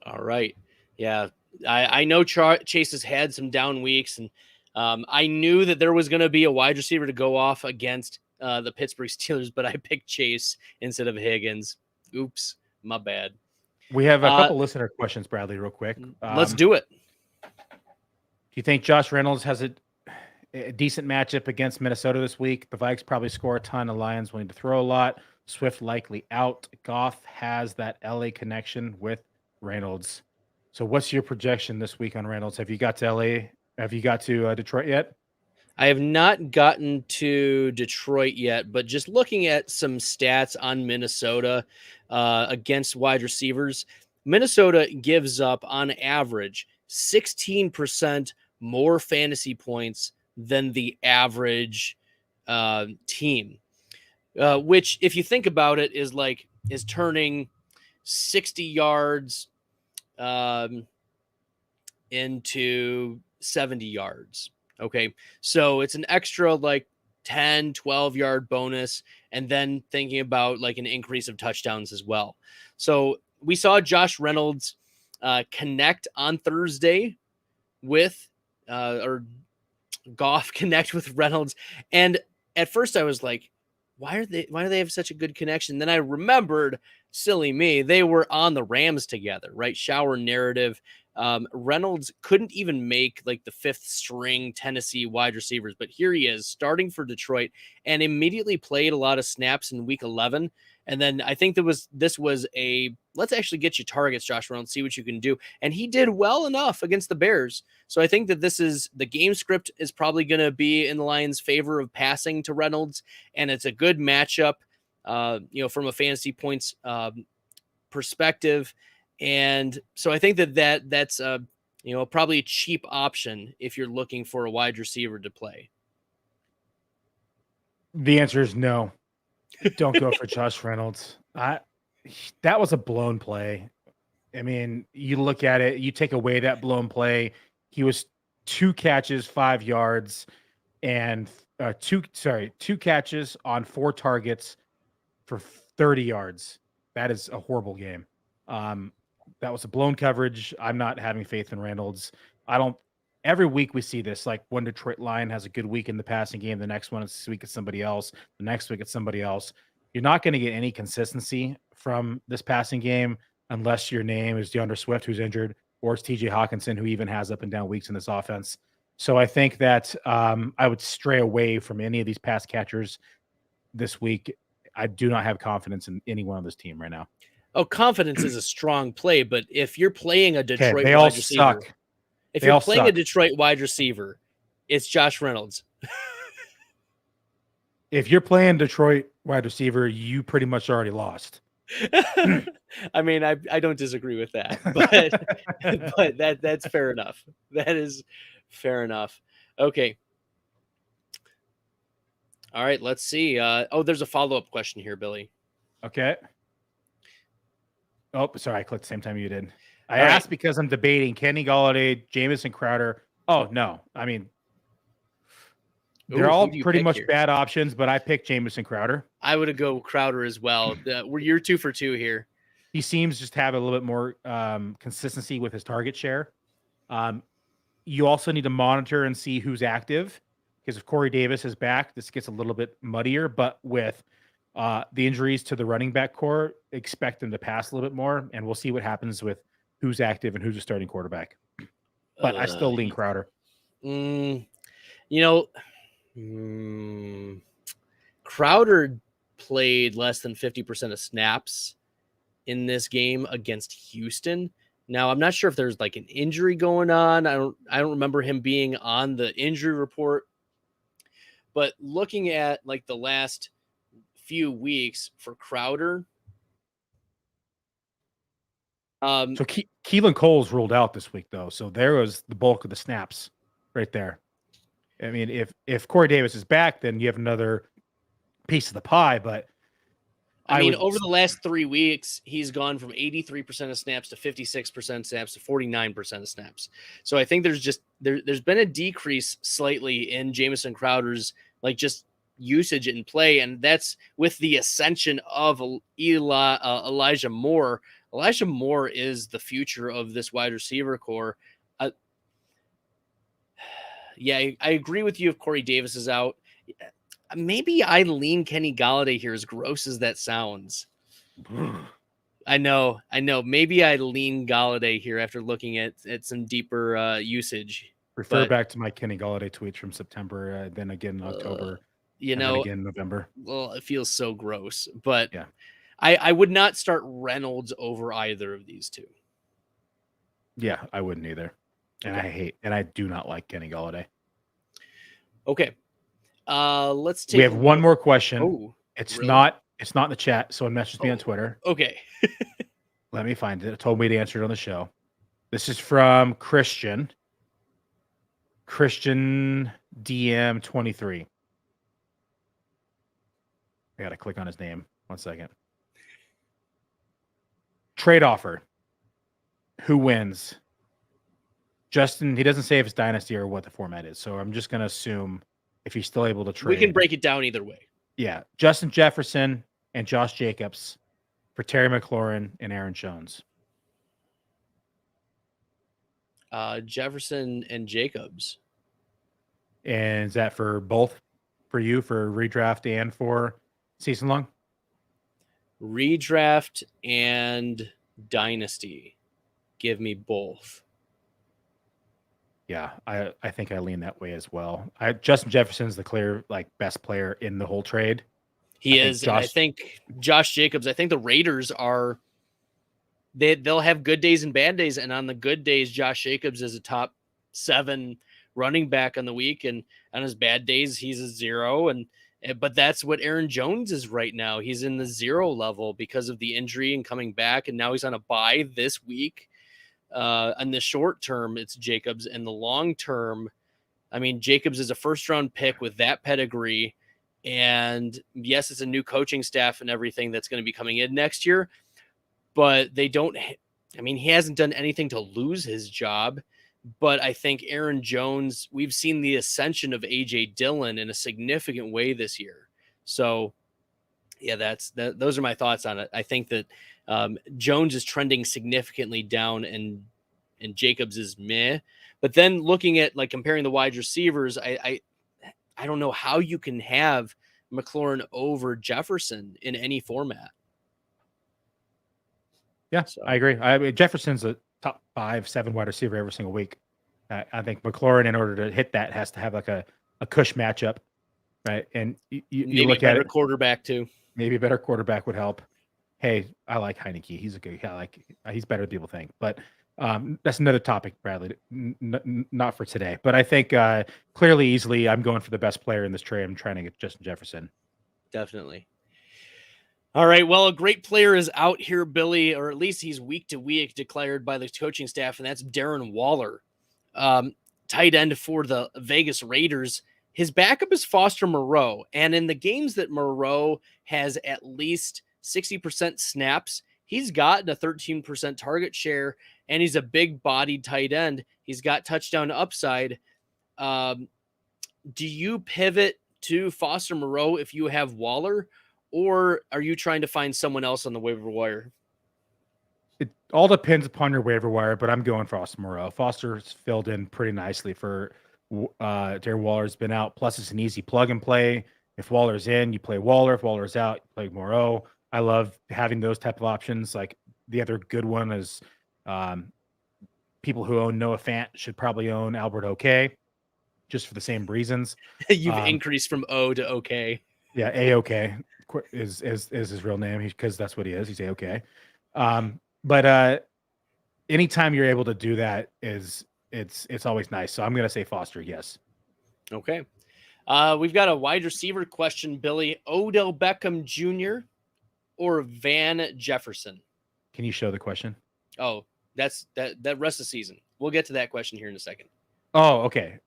All right. Yeah. I know Chase has had some down weeks, and I knew that there was going to be a wide receiver to go off against the Pittsburgh Steelers, but I picked Chase instead of Higgins. Oops, my bad. We have a couple listener questions, Bradley, real quick. Let's do it. Do you think Josh Reynolds has a decent matchup against Minnesota this week? The Vikes probably score a ton. The Lions willing to throw a lot. Swift likely out. Goff has that LA connection with Reynolds. So what's your projection this week on Reynolds? Have you got to LA? Have you got to Detroit yet? I have not gotten to Detroit yet, but just looking at some stats on Minnesota against wide receivers, Minnesota gives up on average 16% more fantasy points than the average team, which, if you think about it, is turning 60 yards into 70 yards. Okay. So it's an extra 10, 12 yard bonus. And then thinking about an increase of touchdowns as well. So we saw Josh Reynolds connect on Thursday with or Goff connect with Reynolds. And at first I was like, why do they have such a good connection? Then I remembered, silly me, they were on the Rams together, right? Shower narrative. Reynolds couldn't even make the fifth string Tennessee wide receivers, but here he is starting for Detroit and immediately played a lot of snaps in week 11. And then I think this was a, let's actually get you targets, Josh Reynolds, see what you can do. And he did well enough against the Bears. So I think that the game script is probably going to be in the Lions' favor of passing to Reynolds. And it's a good matchup, from a fantasy points perspective. And so I think that's probably a cheap option if you're looking for a wide receiver to play. The answer is no. Don't go for Josh Reynolds. That was a blown play. I mean, you look at it, you take away that blown play. He was 2 catches, 5 yards, and two catches on 4 targets for 30 yards. That is a horrible game. That was a blown coverage. I'm not having faith in Reynolds. Every week we see this, like one Detroit Lion has a good week in the passing game. The next week it's somebody else. The next week it's somebody else. You're not going to get any consistency from this passing game unless your name is DeAndre Swift, who's injured, or it's TJ Hawkinson, who even has up and down weeks in this offense. So I think that I would stray away from any of these pass catchers this week. I do not have confidence in anyone on this team right now. Oh, confidence is a strong play, but if you're playing a Detroit they all wide receiver, suck. if you're playing a Detroit wide receiver, it's Josh Reynolds. If you're playing Detroit wide receiver, you pretty much already lost. I mean, I don't disagree with that, but that's fair enough. That is fair enough. Okay. All right, let's see. There's a follow-up question here, Billy. Okay. Oh, sorry, I clicked the same time you did. I asked because I'm debating Kenny Golladay, Jamison Crowder. Oh, no. I mean, they're all pretty much bad options, but I picked Jamison Crowder. I would go Crowder as well. You're 2 for 2 here. He seems just to have a little bit more consistency with his target share. You also need to monitor and see who's active, because if Corey Davis is back, this gets a little bit muddier. But with the injuries to the running back core, expect them to pass a little bit more, and we'll see what happens with who's active and who's a starting quarterback. But I still lean Crowder. Crowder played less than 50% of snaps in this game against Houston. Now, I'm not sure if there's like an injury going on. I don't remember him being on the injury report. But looking at like the last few weeks for Crowder, so Keelan Cole's ruled out this week, though. So there was the bulk of the snaps right there. I mean, if Corey Davis is back, then you have another piece of the pie. But over the last 3 weeks, he's gone from 83% of snaps to 56% of snaps to 49% of snaps. So I think there's been a decrease slightly in Jamison Crowder's like just usage and play, and that's with the ascension of Elijah Moore. Elijah Moore is the future of this wide receiver core. I agree with you if Corey Davis is out. Maybe I lean Kenny Golladay here, as gross as that sounds. I know. Maybe I lean Golladay here after looking at some deeper usage. Refer back to my Kenny Golladay tweets from September, then again in October, and then again in November. Well, it feels so gross. But yeah, I would not start Reynolds over either of these two. Yeah, I wouldn't either. And I do not like Kenny Golladay. Okay. Let's take. We have one more question. Oh, it's really? not in the chat, so it messaged me on Twitter. Okay. Let me find it. It told me to answer it on the show. This is from Christian DM 23. I gotta click on his name. 1 second. Trade offer. Who wins? Justin, he doesn't say if it's dynasty or what the format is, so I'm just gonna assume if he's still able to trade. We can break it down either way. Yeah, Justin Jefferson and Josh Jacobs for Terry McLaurin and Aaron Jones. Jefferson and Jacobs. And is that for both for you for redraft and for season long? Redraft and dynasty. Give me both. Yeah, I think I lean that way as well. Justin Jefferson's the clear best player in the whole trade. He is. And I think Josh Jacobs, I think the Raiders are they'll have good days and bad days. And on the good days, Josh Jacobs is a top 7 running back on the week. And on his bad days, he's a 0. But that's what Aaron Jones is right now. He's in the 0 level because of the injury and coming back. And now he's on a bye this week. In the short term, it's Jacobs. In the long term, I mean, Jacobs is a first-round pick with that pedigree And yes, it's a new coaching staff and everything that's going to be coming in next year, but they don't, I mean, he hasn't done anything to lose his job, but I think Aaron Jones, we've seen the ascension of AJ Dillon in a significant way this year. So yeah, those are my thoughts on it. I think that Jones is trending significantly down and Jacobs is meh. But then looking at like comparing the wide receivers, I don't know how you can have McLaurin over Jefferson in any format. Yeah, so. I agree. Jefferson's a top 5-7 wide receiver every single week. I think McLaurin, in order to hit that, has to have like a cush matchup, right? And you look at it, quarterback too. Maybe a better quarterback would help. Hey, I like Heineke. He's a good guy. He's better than people think. But that's another topic, Bradley. Not for today. But I think clearly, easily, I'm going for the best player in this trade. I'm trying to get Justin Jefferson. Definitely. All right. Well, a great player is out here, Billy, or at least he's week to week declared by the coaching staff, and that's Darren Waller, tight end for the Vegas Raiders. His backup is Foster Moreau, and in the games that Moreau has at least 60% snaps, he's gotten a 13% target share, and he's a big-bodied tight end. He's got touchdown upside. Do you pivot to Foster Moreau if you have Waller, or are you trying to find someone else on the waiver wire? It all depends upon your waiver wire, but I'm going Foster Moreau. Foster's filled in pretty nicely for Darren Waller's been out. Plus, it's an easy plug and play. If Waller's in, you play Waller. If Waller's out, you play Moreau. I love having those type of options. Like the other good one is people who own Noah Fant should probably own Albert OK, just for the same reasons. You've increased from O to OK. Yeah, A-OK is his real name because that's what he is. He's A-OK. But anytime you're able to do that it's always nice. So I'm going to say Foster, yes. Okay. We've got a wide receiver question, Billy. Odell Beckham Jr. or Van Jefferson? Can you show the question? Oh, that's that rest of the season. We'll get to that question here in a second. Oh, okay.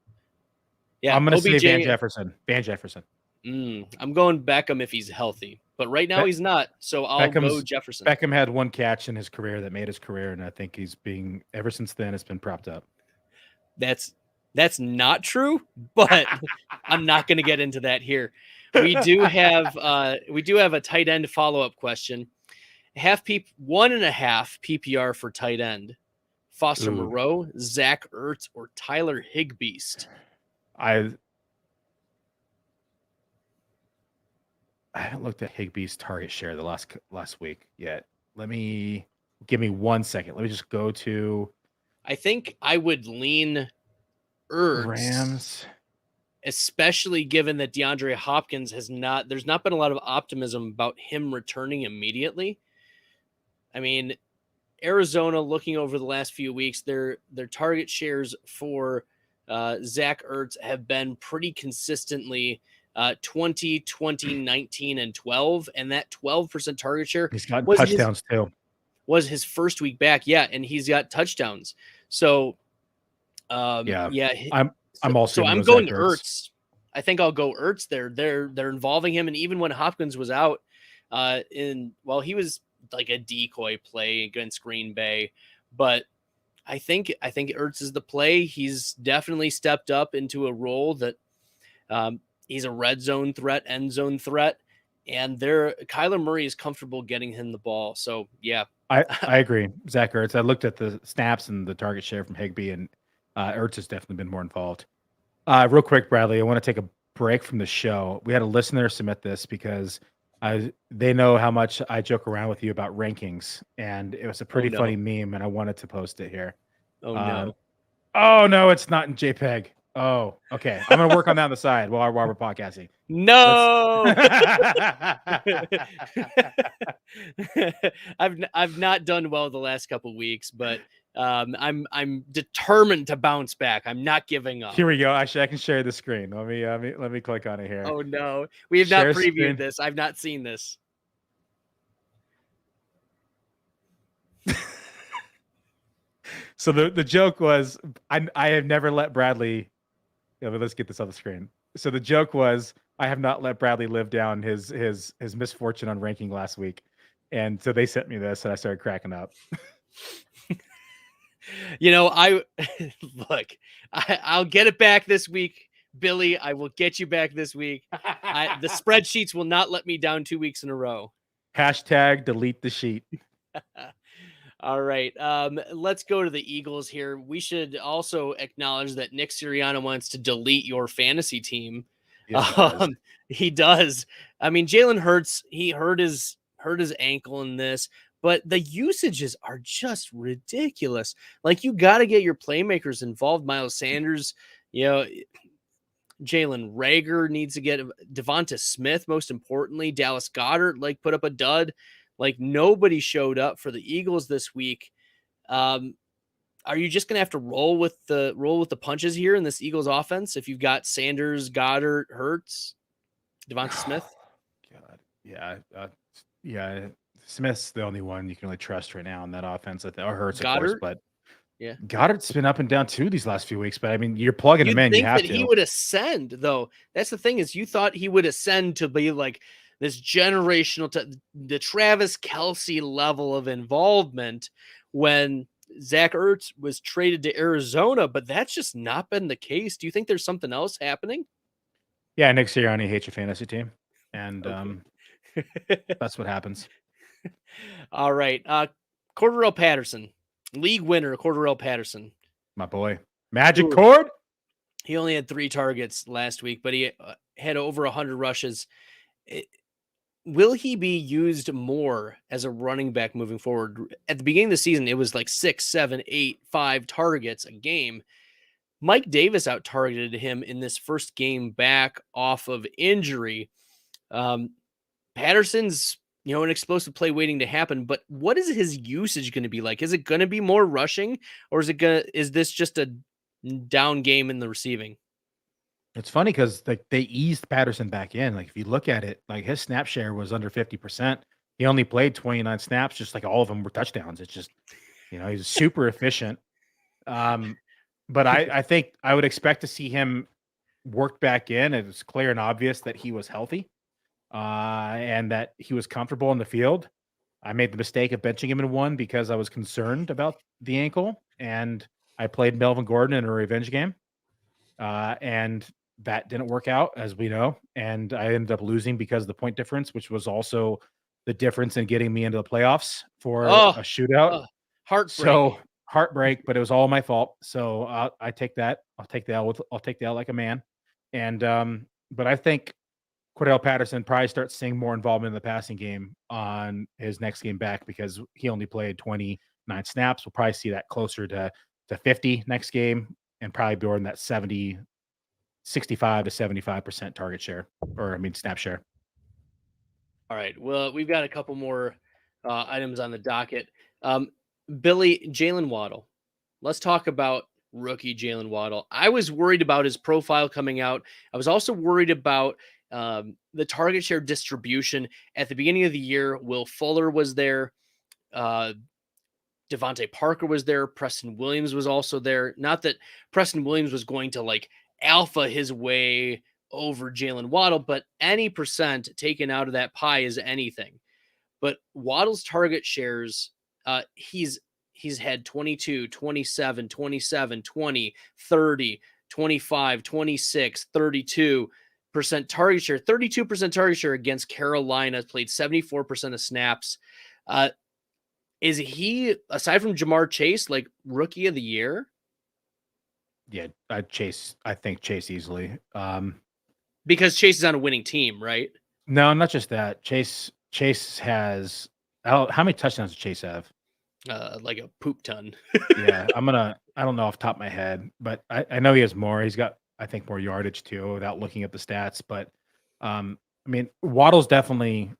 Yeah, I'm going to say Van Jefferson. Van Jefferson. I'm going Beckham if he's healthy, but right now he's not. So I'll go Jefferson. Beckham had one catch in his career that made his career, and I think he's being ever since then it's been propped up. That's not true, but I'm not going to get into that here. We do have a tight end follow-up question. 1.5 PPR for tight end. Foster Moreau, Zach Ertz, or Tyler Higbeast? I haven't looked at Higbee's target share the last week yet. Give me 1 second. Let me just go to. I think I would lean Ertz. Rams. Especially given that DeAndre Hopkins there's not been a lot of optimism about him returning immediately. I mean, Arizona, looking over the last few weeks, their target shares for Zach Ertz have been pretty consistently 20, 19, and 12. And that 12% target share. He's got touchdowns too. Was his first week back. Yeah. And he's got touchdowns. So, I'm going Ertz. I think I'll go Ertz there. They're involving him. And even when Hopkins was out he was like a decoy play against Green Bay, but I think Ertz is the play. He's definitely stepped up into a role that he's a red zone threat, end zone threat, and Kyler Murray is comfortable getting him the ball. So yeah, I agree. Zach Ertz. I looked at the snaps and the target share from Higbee, and Ertz has definitely been more involved. Real quick, Bradley, I want to take a break from the show. We had a listener submit this because they know how much I joke around with you about rankings, and it was a pretty funny meme, and I wanted to post it here. Oh no, it's not in JPEG. Oh, okay. I'm gonna work on that on the side while we're podcasting. No, I've not done well the last couple weeks, but I'm determined to bounce back. I'm not giving up. Here we go. Actually, I can share the screen. Let me click on it here. Oh no, we have not previewed this. I've not seen this. So the joke was I have never let Bradley. Yeah, but let's get this on the screen. So the joke was I have not let Bradley live down his misfortune on ranking last week. And so they sent me this and I started cracking up. I look, I'll get it back this week, Billy. I will get you back this week. The spreadsheets will not let me down 2 weeks in a row. Hashtag delete the sheet. All right. Let's go to the Eagles here. We should also acknowledge that Nick Sirianni wants to delete your fantasy team. Yes, he does. I mean, Jalen Hurts, he hurt his ankle in this, but the usages are just ridiculous. Like, you got to get your playmakers involved. Miles Sanders, Jalen Reagor needs to get Devonta Smith. Most importantly, Dallas Goedert, put up a dud. Nobody showed up for the Eagles this week. Are you just gonna have to roll with the punches here in this Eagles offense if you've got Sanders, Goddard, Hurts, Devonta Smith? God, yeah. Smith's the only one you can really trust right now in that offense. Or Hurts, of course, but yeah, Goddard's been up and down too these last few weeks. But I mean, you're plugging him in. You have to. He would ascend, though. That's the thing, is you thought he would ascend to be like this generational, the Travis Kelce level of involvement when Zach Ertz was traded to Arizona, but that's just not been the case. Do you think there's something else happening? Yeah, Nick Sirianni hates your fantasy team, and that's what happens. All right, Cordarrelle Patterson, league winner, Cordarrelle Patterson, my boy, Magic Cord. He only had 3 targets last week, but he had over 100 rushes. Will he be used more as a running back moving forward? At the beginning of the season, it was like 6, 7, 8, 5 targets a game. Mike Davis out-targeted him in this first game back off of injury. Patterson's, an explosive play waiting to happen, but what is his usage going to be like? Is it going to be more rushing, or is this just a down game in the receiving? It's funny because they eased Patterson back in. If you look at it, his snap share was under 50%. He only played 29 snaps, just all of them were touchdowns. It's just, he's super efficient. But I think I would expect to see him work back in. It was clear and obvious that he was healthy and that he was comfortable in the field. I made the mistake of benching him in one because I was concerned about the ankle, and I played Melvin Gordon in a revenge game. And that didn't work out, as we know, and I ended up losing because of the point difference, which was also the difference in getting me into the playoffs for a shootout. Heartbreak. So heartbreak, but it was all my fault. So I take that. I'll take the L like a man. And but I think Cordarrelle Patterson probably starts seeing more involvement in the passing game on his next game back because he only played 29 snaps. We'll probably see that closer to 50 next game, and probably be in that 65 to 75% target share, snap share. All right. Well, we've got a couple more items on the docket. Billy, Jalen Waddle. Let's talk about rookie Jalen Waddle. I was worried about his profile coming out. I was also worried about the target share distribution. At the beginning of the year, Will Fuller was there. Devontae Parker was there. Preston Williams was also there. Not that Preston Williams was going to alpha his way over Jalen Waddle, but any percent taken out of that pie is anything. But Waddle's target shares, he's had 22, 27, 27, 20, 30, 25, 26, 32% target share, 32% target share against Carolina, played 74% of snaps. Is he, aside from Jamar Chase, rookie of the year? Yeah, I think Chase easily. Because Chase is on a winning team, right? No, not just that. Chase has how many touchdowns does Chase have? Like a poop ton. Yeah, I don't know off the top of my head, but I know he has more. He's got, I think, more yardage too, without looking at the stats. But Waddle's definitely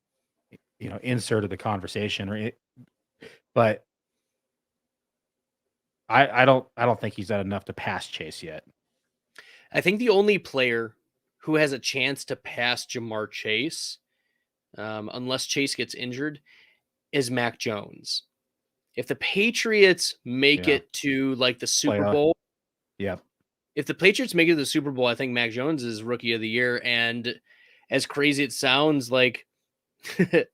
inserted the conversation, right? But I don't think he's done enough to pass Chase yet. I think the only player who has a chance to pass Jamar Chase, unless Chase gets injured, is Mac Jones. If the Patriots make it to the Super Bowl, if the Patriots make it to the Super Bowl, I think Mac Jones is rookie of the year. And as crazy it sounds, like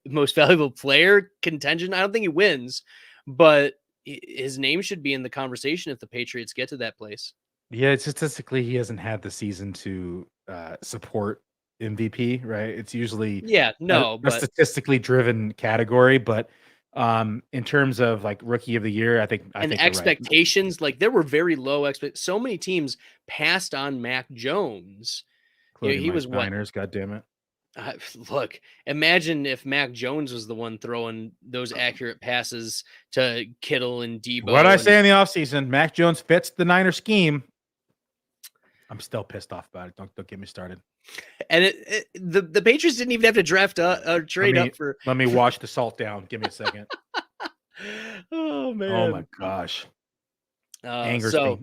most valuable player contention. I don't think he wins, but his name should be in the conversation if the Patriots get to that place. Yeah, statistically, he hasn't had the season to support MVP, right? It's usually a But statistically driven category, but in terms of like rookie of the year, I think you're right. Expectations, like there were very low so many teams passed on Mac Jones. Including He my was what? Niners, God damn it. Look, imagine if Mac Jones was the one throwing those accurate passes to Kittle and Deebo. What I say in the offseason, Mac Jones fits the Niner scheme. I'm still pissed off about it. Don't get me started. And the Patriots didn't even have to draft a trade up for. Let me wash the salt down. Give me a second. Oh man! Oh my gosh! Angers me.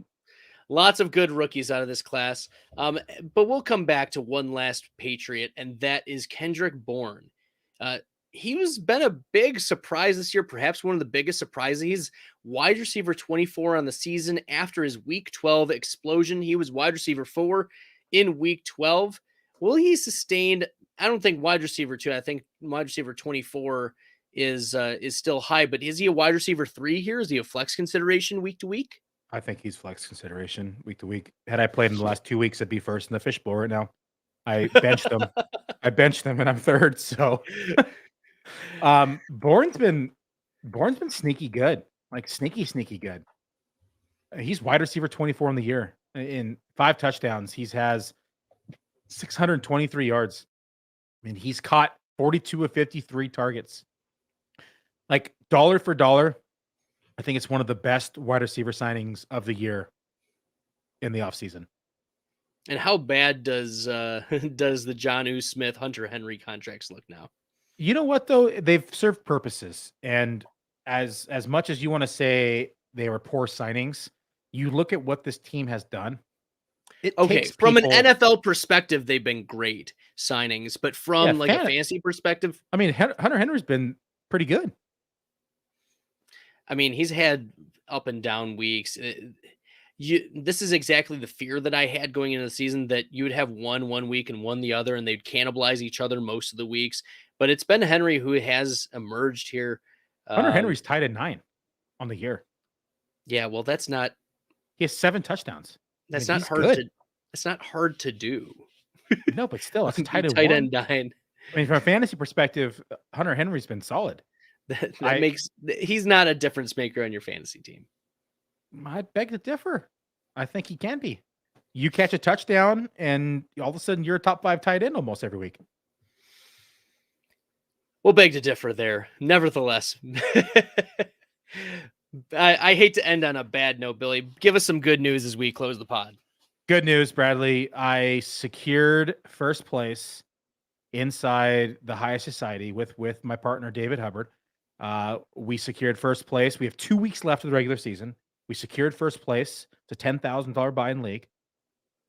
Lots of good rookies out of this class. But we'll come back to one last Patriot, and that is Kendrick Bourne. He was been a big surprise this year, perhaps one of the biggest surprises. He's wide receiver 24 on the season. After his week 12 explosion, he was wide receiver 4 in week 12. Will he sustain? I don't think wide receiver 2. I think wide receiver 24 is still high, but is he a wide receiver 3 here? Is he a flex consideration week to week? I think he's flex consideration week to week. Had I played in the last 2 weeks, I'd be first in the fishbowl right now. I benched him. And I'm third. So Bourne's been sneaky good. Like sneaky good. He's wide receiver 24 in the year. In 5 touchdowns, he has 623 yards. I mean, he's caught 42 of 53 targets. Like dollar for dollar, I think it's one of the best wide receiver signings of the year in the offseason. And how bad does the Jonnu Smith, Hunter Henry contracts look now? You know what, though? They've served purposes. And as much as you want to say they were poor signings, you look at what this team has done. From an NFL perspective, they've been great signings. But from a fantasy perspective, I mean, Hunter Henry's been pretty good. I mean, he's had up and down weeks. This is exactly the fear that I had going into the season, that you would have one week and one the other, and they'd cannibalize each other most of the weeks. But it's been Henry who has emerged here. Hunter Henry's tied at 9 on the year. Yeah, well, that's not. He has 7 touchdowns. That's not hard to. It's not hard to do. No, but still, it's tight end 9. I mean, from a fantasy perspective, Hunter Henry's been solid. He's not a difference maker on your fantasy team. I beg to differ. I think he can be. You catch a touchdown, and all of a sudden you're a top 5 tight end almost every week. We'll beg to differ there. Nevertheless, I hate to end on a bad note, Billy. Give us some good news as we close the pod. Good news, Bradley. I secured first place inside the highest society with my partner, David Hubbard. We secured first place. We have 2 weeks left of the regular season. We secured first place. It's a $10,000 buy-in league.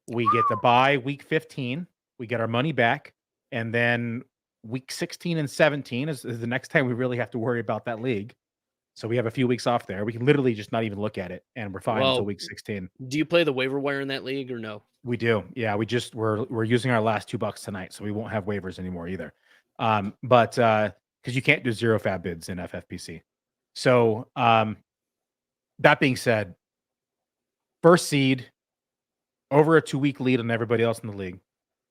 We get the bye week 15. We get our money back. And then week 16 and 17 is the next time we really have to worry about that league. So we have a few weeks off there. We can literally just not even look at it, and we're fine until week 16. Do you play the waiver wire in that league or no? We do. Yeah, we're using our last $2 tonight, so we won't have waivers anymore either. But because you can't do 0 fab bids in FFPC. So that being said, first seed, over a 2-week lead on everybody else in the league,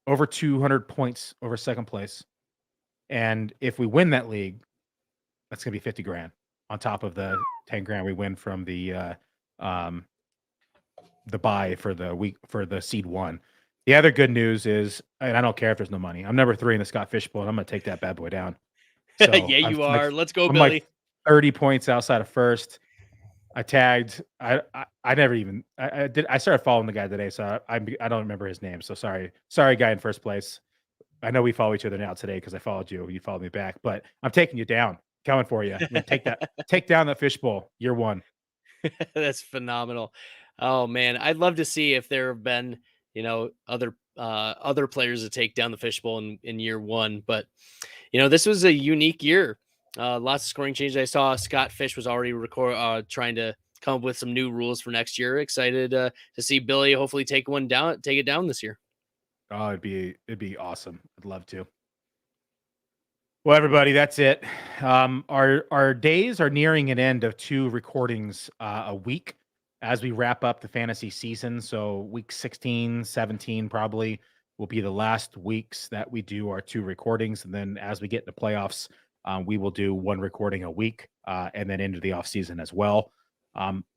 over 200 points over second place. And if we win that league, that's gonna be 50 grand on top of the 10 grand we win from the buy for the week for the seed 1. The other good news is, and I don't care if there's no money, I'm number 3 in the Scott Fishbowl, and I'm gonna take that bad boy down. So yeah, you are. Let's go, I'm Billy. like 30 points outside of first. I tagged. I never even. I did. I started following the guy today, so I don't remember his name. So sorry, guy in first place. I know we follow each other now today because I followed you. You followed me back, but I'm taking you down. Coming for you. I mean, take down the fishbowl. Year 1. That's phenomenal. Oh man, I'd love to see if there have been other players to take down the fishbowl in year 1, but this was a unique year. Lots of scoring changes. I saw Scott Fish was already trying to come up with some new rules for next year. Excited to see Billy hopefully take it down this year. Oh, it'd be awesome. I'd love to. Well, everybody, that's it. Our days are nearing an end of 2 recordings a week as we wrap up the fantasy season. So week 16, 17 probably will be the last weeks that we do our 2 recordings. And then as we get into playoffs, we will do 1 recording a week and then into the off season as well.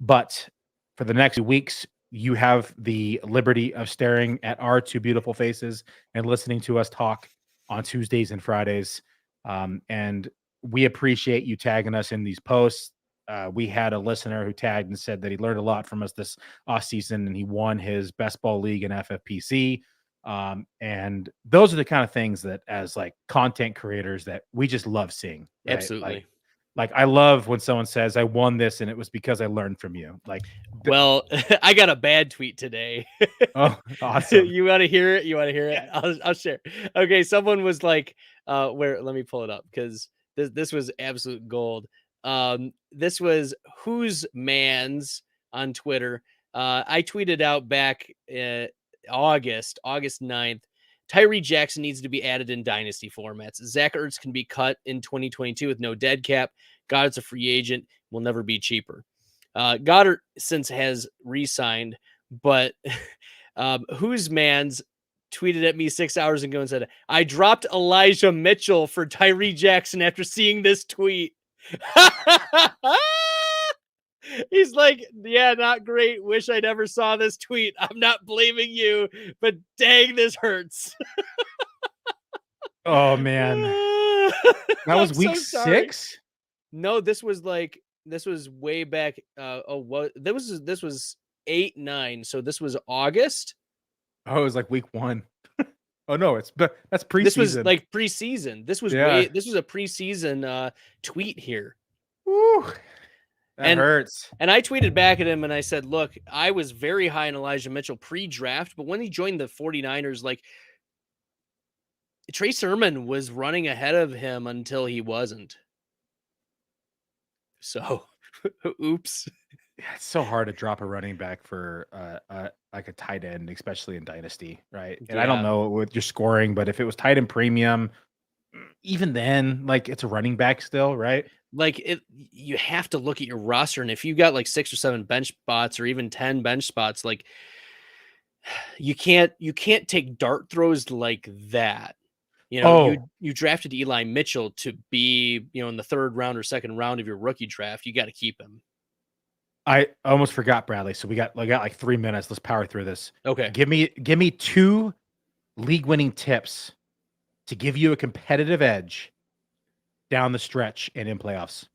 But for the next few weeks, you have the liberty of staring at our 2 beautiful faces and listening to us talk on Tuesdays and Fridays. And we appreciate you tagging us in these posts. We had a listener who tagged and said that he learned a lot from us this off season and he won his best ball league in FFPC. And those are the kind of things that as like content creators that we just love seeing. Right? Absolutely. Like I love when someone says I won this and it was because I learned from you. Like, well, I got a bad tweet today. Oh, awesome. You want to hear it? You want to hear it? I'll share. Okay. Someone was like, let me pull it up because this was absolute gold. This was Who's Mans on Twitter. I tweeted out back August 9th. Tyree Jackson needs to be added in dynasty formats. Zach Ertz can be cut in 2022 with no dead cap. Goddard's a free agent, will never be cheaper. Goddard since has re-signed, but Who's Mans tweeted at me 6 hours ago and said, I dropped Elijah Mitchell for Tyree Jackson after seeing this tweet. He's like, yeah, not great. Wish I never saw this tweet. I'm not blaming you, but dang, this hurts. Oh man. That was week 6? No, this was way back. This was 8-9. So this was August. Oh, it was like week 1. Oh no, that's preseason. This was like preseason. This was this was a preseason tweet here. Woo. That hurts. And I tweeted back at him and I said, look, I was very high on Elijah Mitchell pre-draft, but when he joined the 49ers, like Trey Sermon was running ahead of him until he wasn't. So, oops. Yeah, it's so hard to drop a running back for like a tight end, especially in Dynasty, right? And I don't know with your scoring, but if it was tight end premium, even then, like it's a running back still, right? Like you have to look at your roster, and if you got like 6 or 7 bench spots or even 10 bench spots, like you can't take dart throws like that. You know, you drafted Eli Mitchell to be, in the 3rd round or 2nd round of your rookie draft. You got to keep him. I almost forgot, Bradley. So we got like 3 minutes. Let's power through this. Okay. Give me 2 league-winning tips to give you a competitive edge down the stretch and in playoffs.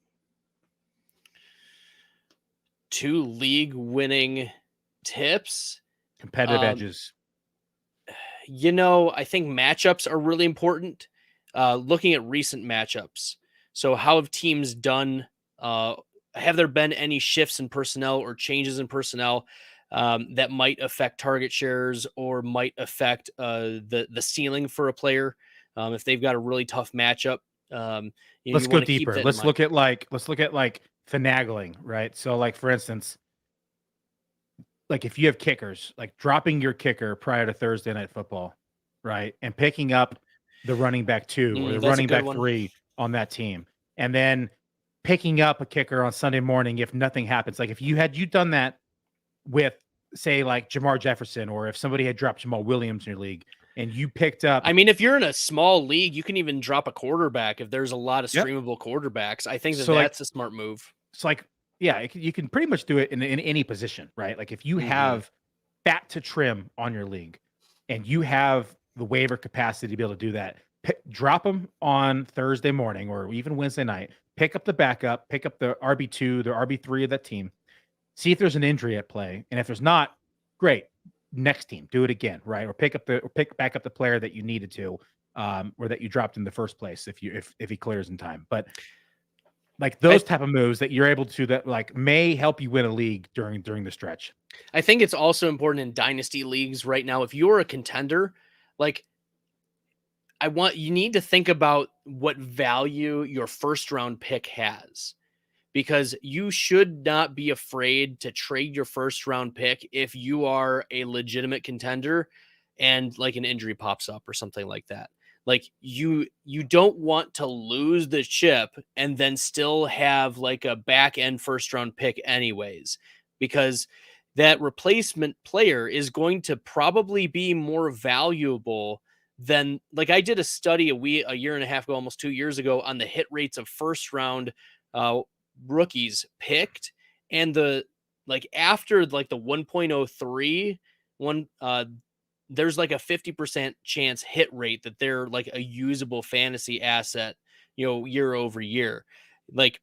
2 league-winning tips. Competitive edges. I think matchups are really important. Looking at recent matchups. So how have teams done? Have there been any shifts in personnel or changes in personnel that might affect target shares or might affect the ceiling for a player if they've got a really tough matchup? Let's go deeper. Let's look at like finagling, right? So like for instance, like if you have kickers, like dropping your kicker prior to Thursday Night Football, right? And picking up the running back 2 or the running back 3 on that team. And then picking up a kicker on Sunday morning if nothing happens. Like if you done that with say like Jamar Jefferson, or if somebody had dropped Jamal Williams in your league and you picked up, I mean, if you're in a small league, you can even drop a quarterback if there's a lot of streamable quarterbacks. I think that's a smart move. It's like, yeah, you can pretty much do it in any position, right? Like if you have fat to trim on your league and you have the waiver capacity to be able to do that, drop them on Thursday morning or even Wednesday night, pick up the backup, pick up the RB2, the RB3 of that team, see if there's an injury at play. And if there's not, great. Next team, do it again, right? Or pick back up the player that you needed to, or that you dropped in the first place if he clears in time. But like those type of moves that you're able to that like may help you win a league during the stretch. I think it's also important in dynasty leagues right now. If you're a contender, like you need to think about what value your 1st round pick has, because you should not be afraid to trade your 1st round pick if you are a legitimate contender and like an injury pops up or something like that. Like you don't want to lose the chip and then still have like a back end first round pick anyways, because that replacement player is going to probably be more valuable than, like, I did a study a year and a half ago, almost 2 years ago, on the hit rates of first round rookies picked, and the like after like the 1.03 one, there's like a 50% chance hit rate that they're like a usable fantasy asset, year over year. Like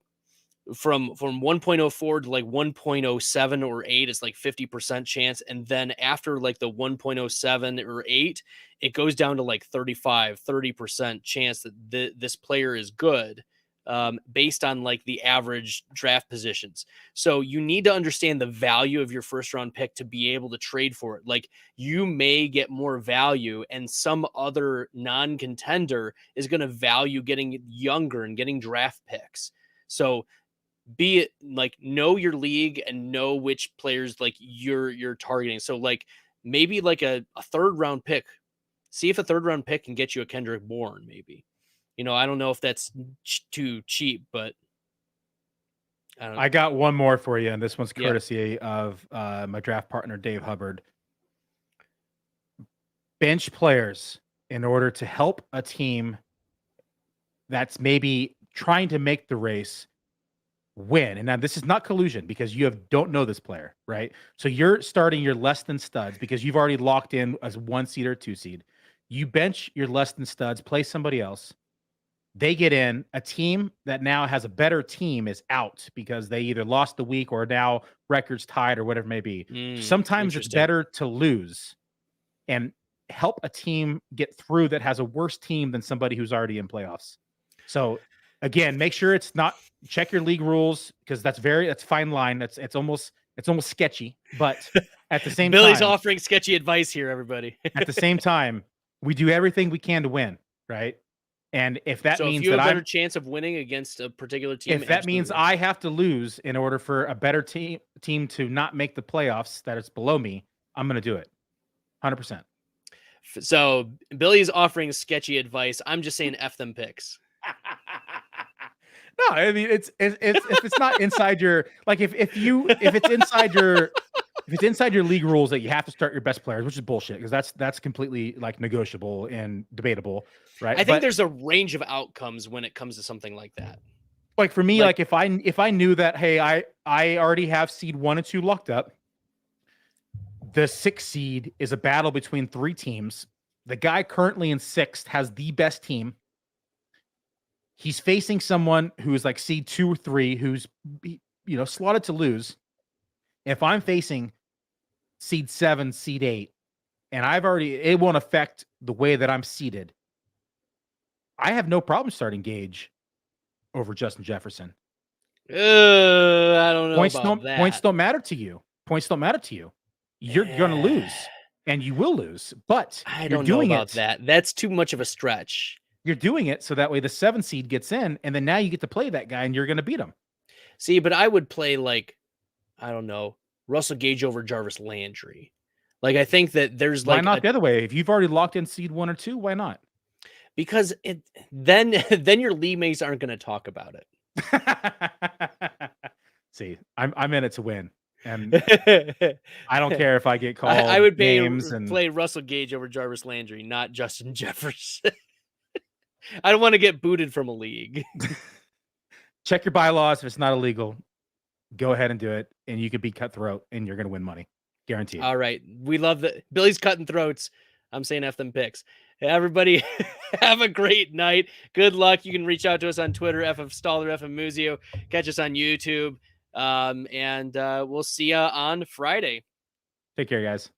from 1.04 to like 1.07 or 8, it's like 50% chance. And then after like the 1.07 or 8, it goes down to like 30% chance that this player is good, based on like the average draft positions. So you need to understand the value of your first round pick to be able to trade for it. Like you may get more value and some other non-contender is going to value getting younger and getting draft picks. So be it like, know your league and know which players like you're targeting. So like maybe like a third round pick, see if a third round pick can get you a Kendrick Bourne, maybe. I don't know if that's too cheap, but I don't know. I got one more for you, and this one's courtesy of my draft partner, Dave Hubbard. Bench players in order to help a team that's maybe trying to make the race win. And now this is not collusion because you don't know this player, right? So you're starting your less than studs because you've already locked in as 1 seed or 2 seed. You bench your less than studs, play somebody else. They get in. A team that now has a better team is out because they either lost the week or now records tied or whatever it may be. Sometimes it's better to lose and help a team get through that has a worse team than somebody who's already in playoffs. So again, make sure it's not, check your league rules because that's fine line. It's almost sketchy, but at the same Billy's time, offering sketchy advice here, everybody. at the same time, we do everything we can to win, right? And if that means that I have a better chance of winning against a particular team, if that means I have to lose in order for a better team to not make the playoffs that is below me, I'm going to do it. 100%. So Billy's offering sketchy advice. I'm just saying F them picks. No, I mean it's if it's not inside your, like if it's inside your league rules that you have to start your best players, which is bullshit because that's completely like negotiable and debatable, right? I think there's a range of outcomes when it comes to something like that. Like for me, like if I knew that, hey, I already have seed 1 and 2 locked up. The 6th seed is a battle between 3 teams. The guy currently in 6th has the best team. He's facing someone who is like seed 2 or 3, who's slotted to lose. If I'm facing seed 7, seed 8, and it won't affect the way that I'm seeded, I have no problem starting Gage over Justin Jefferson. I don't know that. Points don't matter to you. You're going to lose, and you will lose. But I don't know about that. That's too much of a stretch. You're doing it so that way the 7 seed gets in, and then now you get to play that guy, and you're going to beat him. See, but I would play like, I don't know, Russell Gage over Jarvis Landry. Like, I think that there's why not the other way? If you've already locked in seed 1 or 2, why not? Because then your league mates aren't going to talk about it. See, I'm in it to win, and I don't care if I get called. I would play Russell Gage over Jarvis Landry, not Justin Jefferson. I don't want to get booted from a league. Check your bylaws. If it's not illegal, go ahead and do it, and you could be cutthroat, and you're going to win money, guaranteed. All right, we love that Billy's cutting throats. I'm saying F them picks. Everybody, have a great night. Good luck. You can reach out to us on Twitter, FF Staller, FM Muzio. Catch us on YouTube, and we'll see you on Friday. Take care, guys.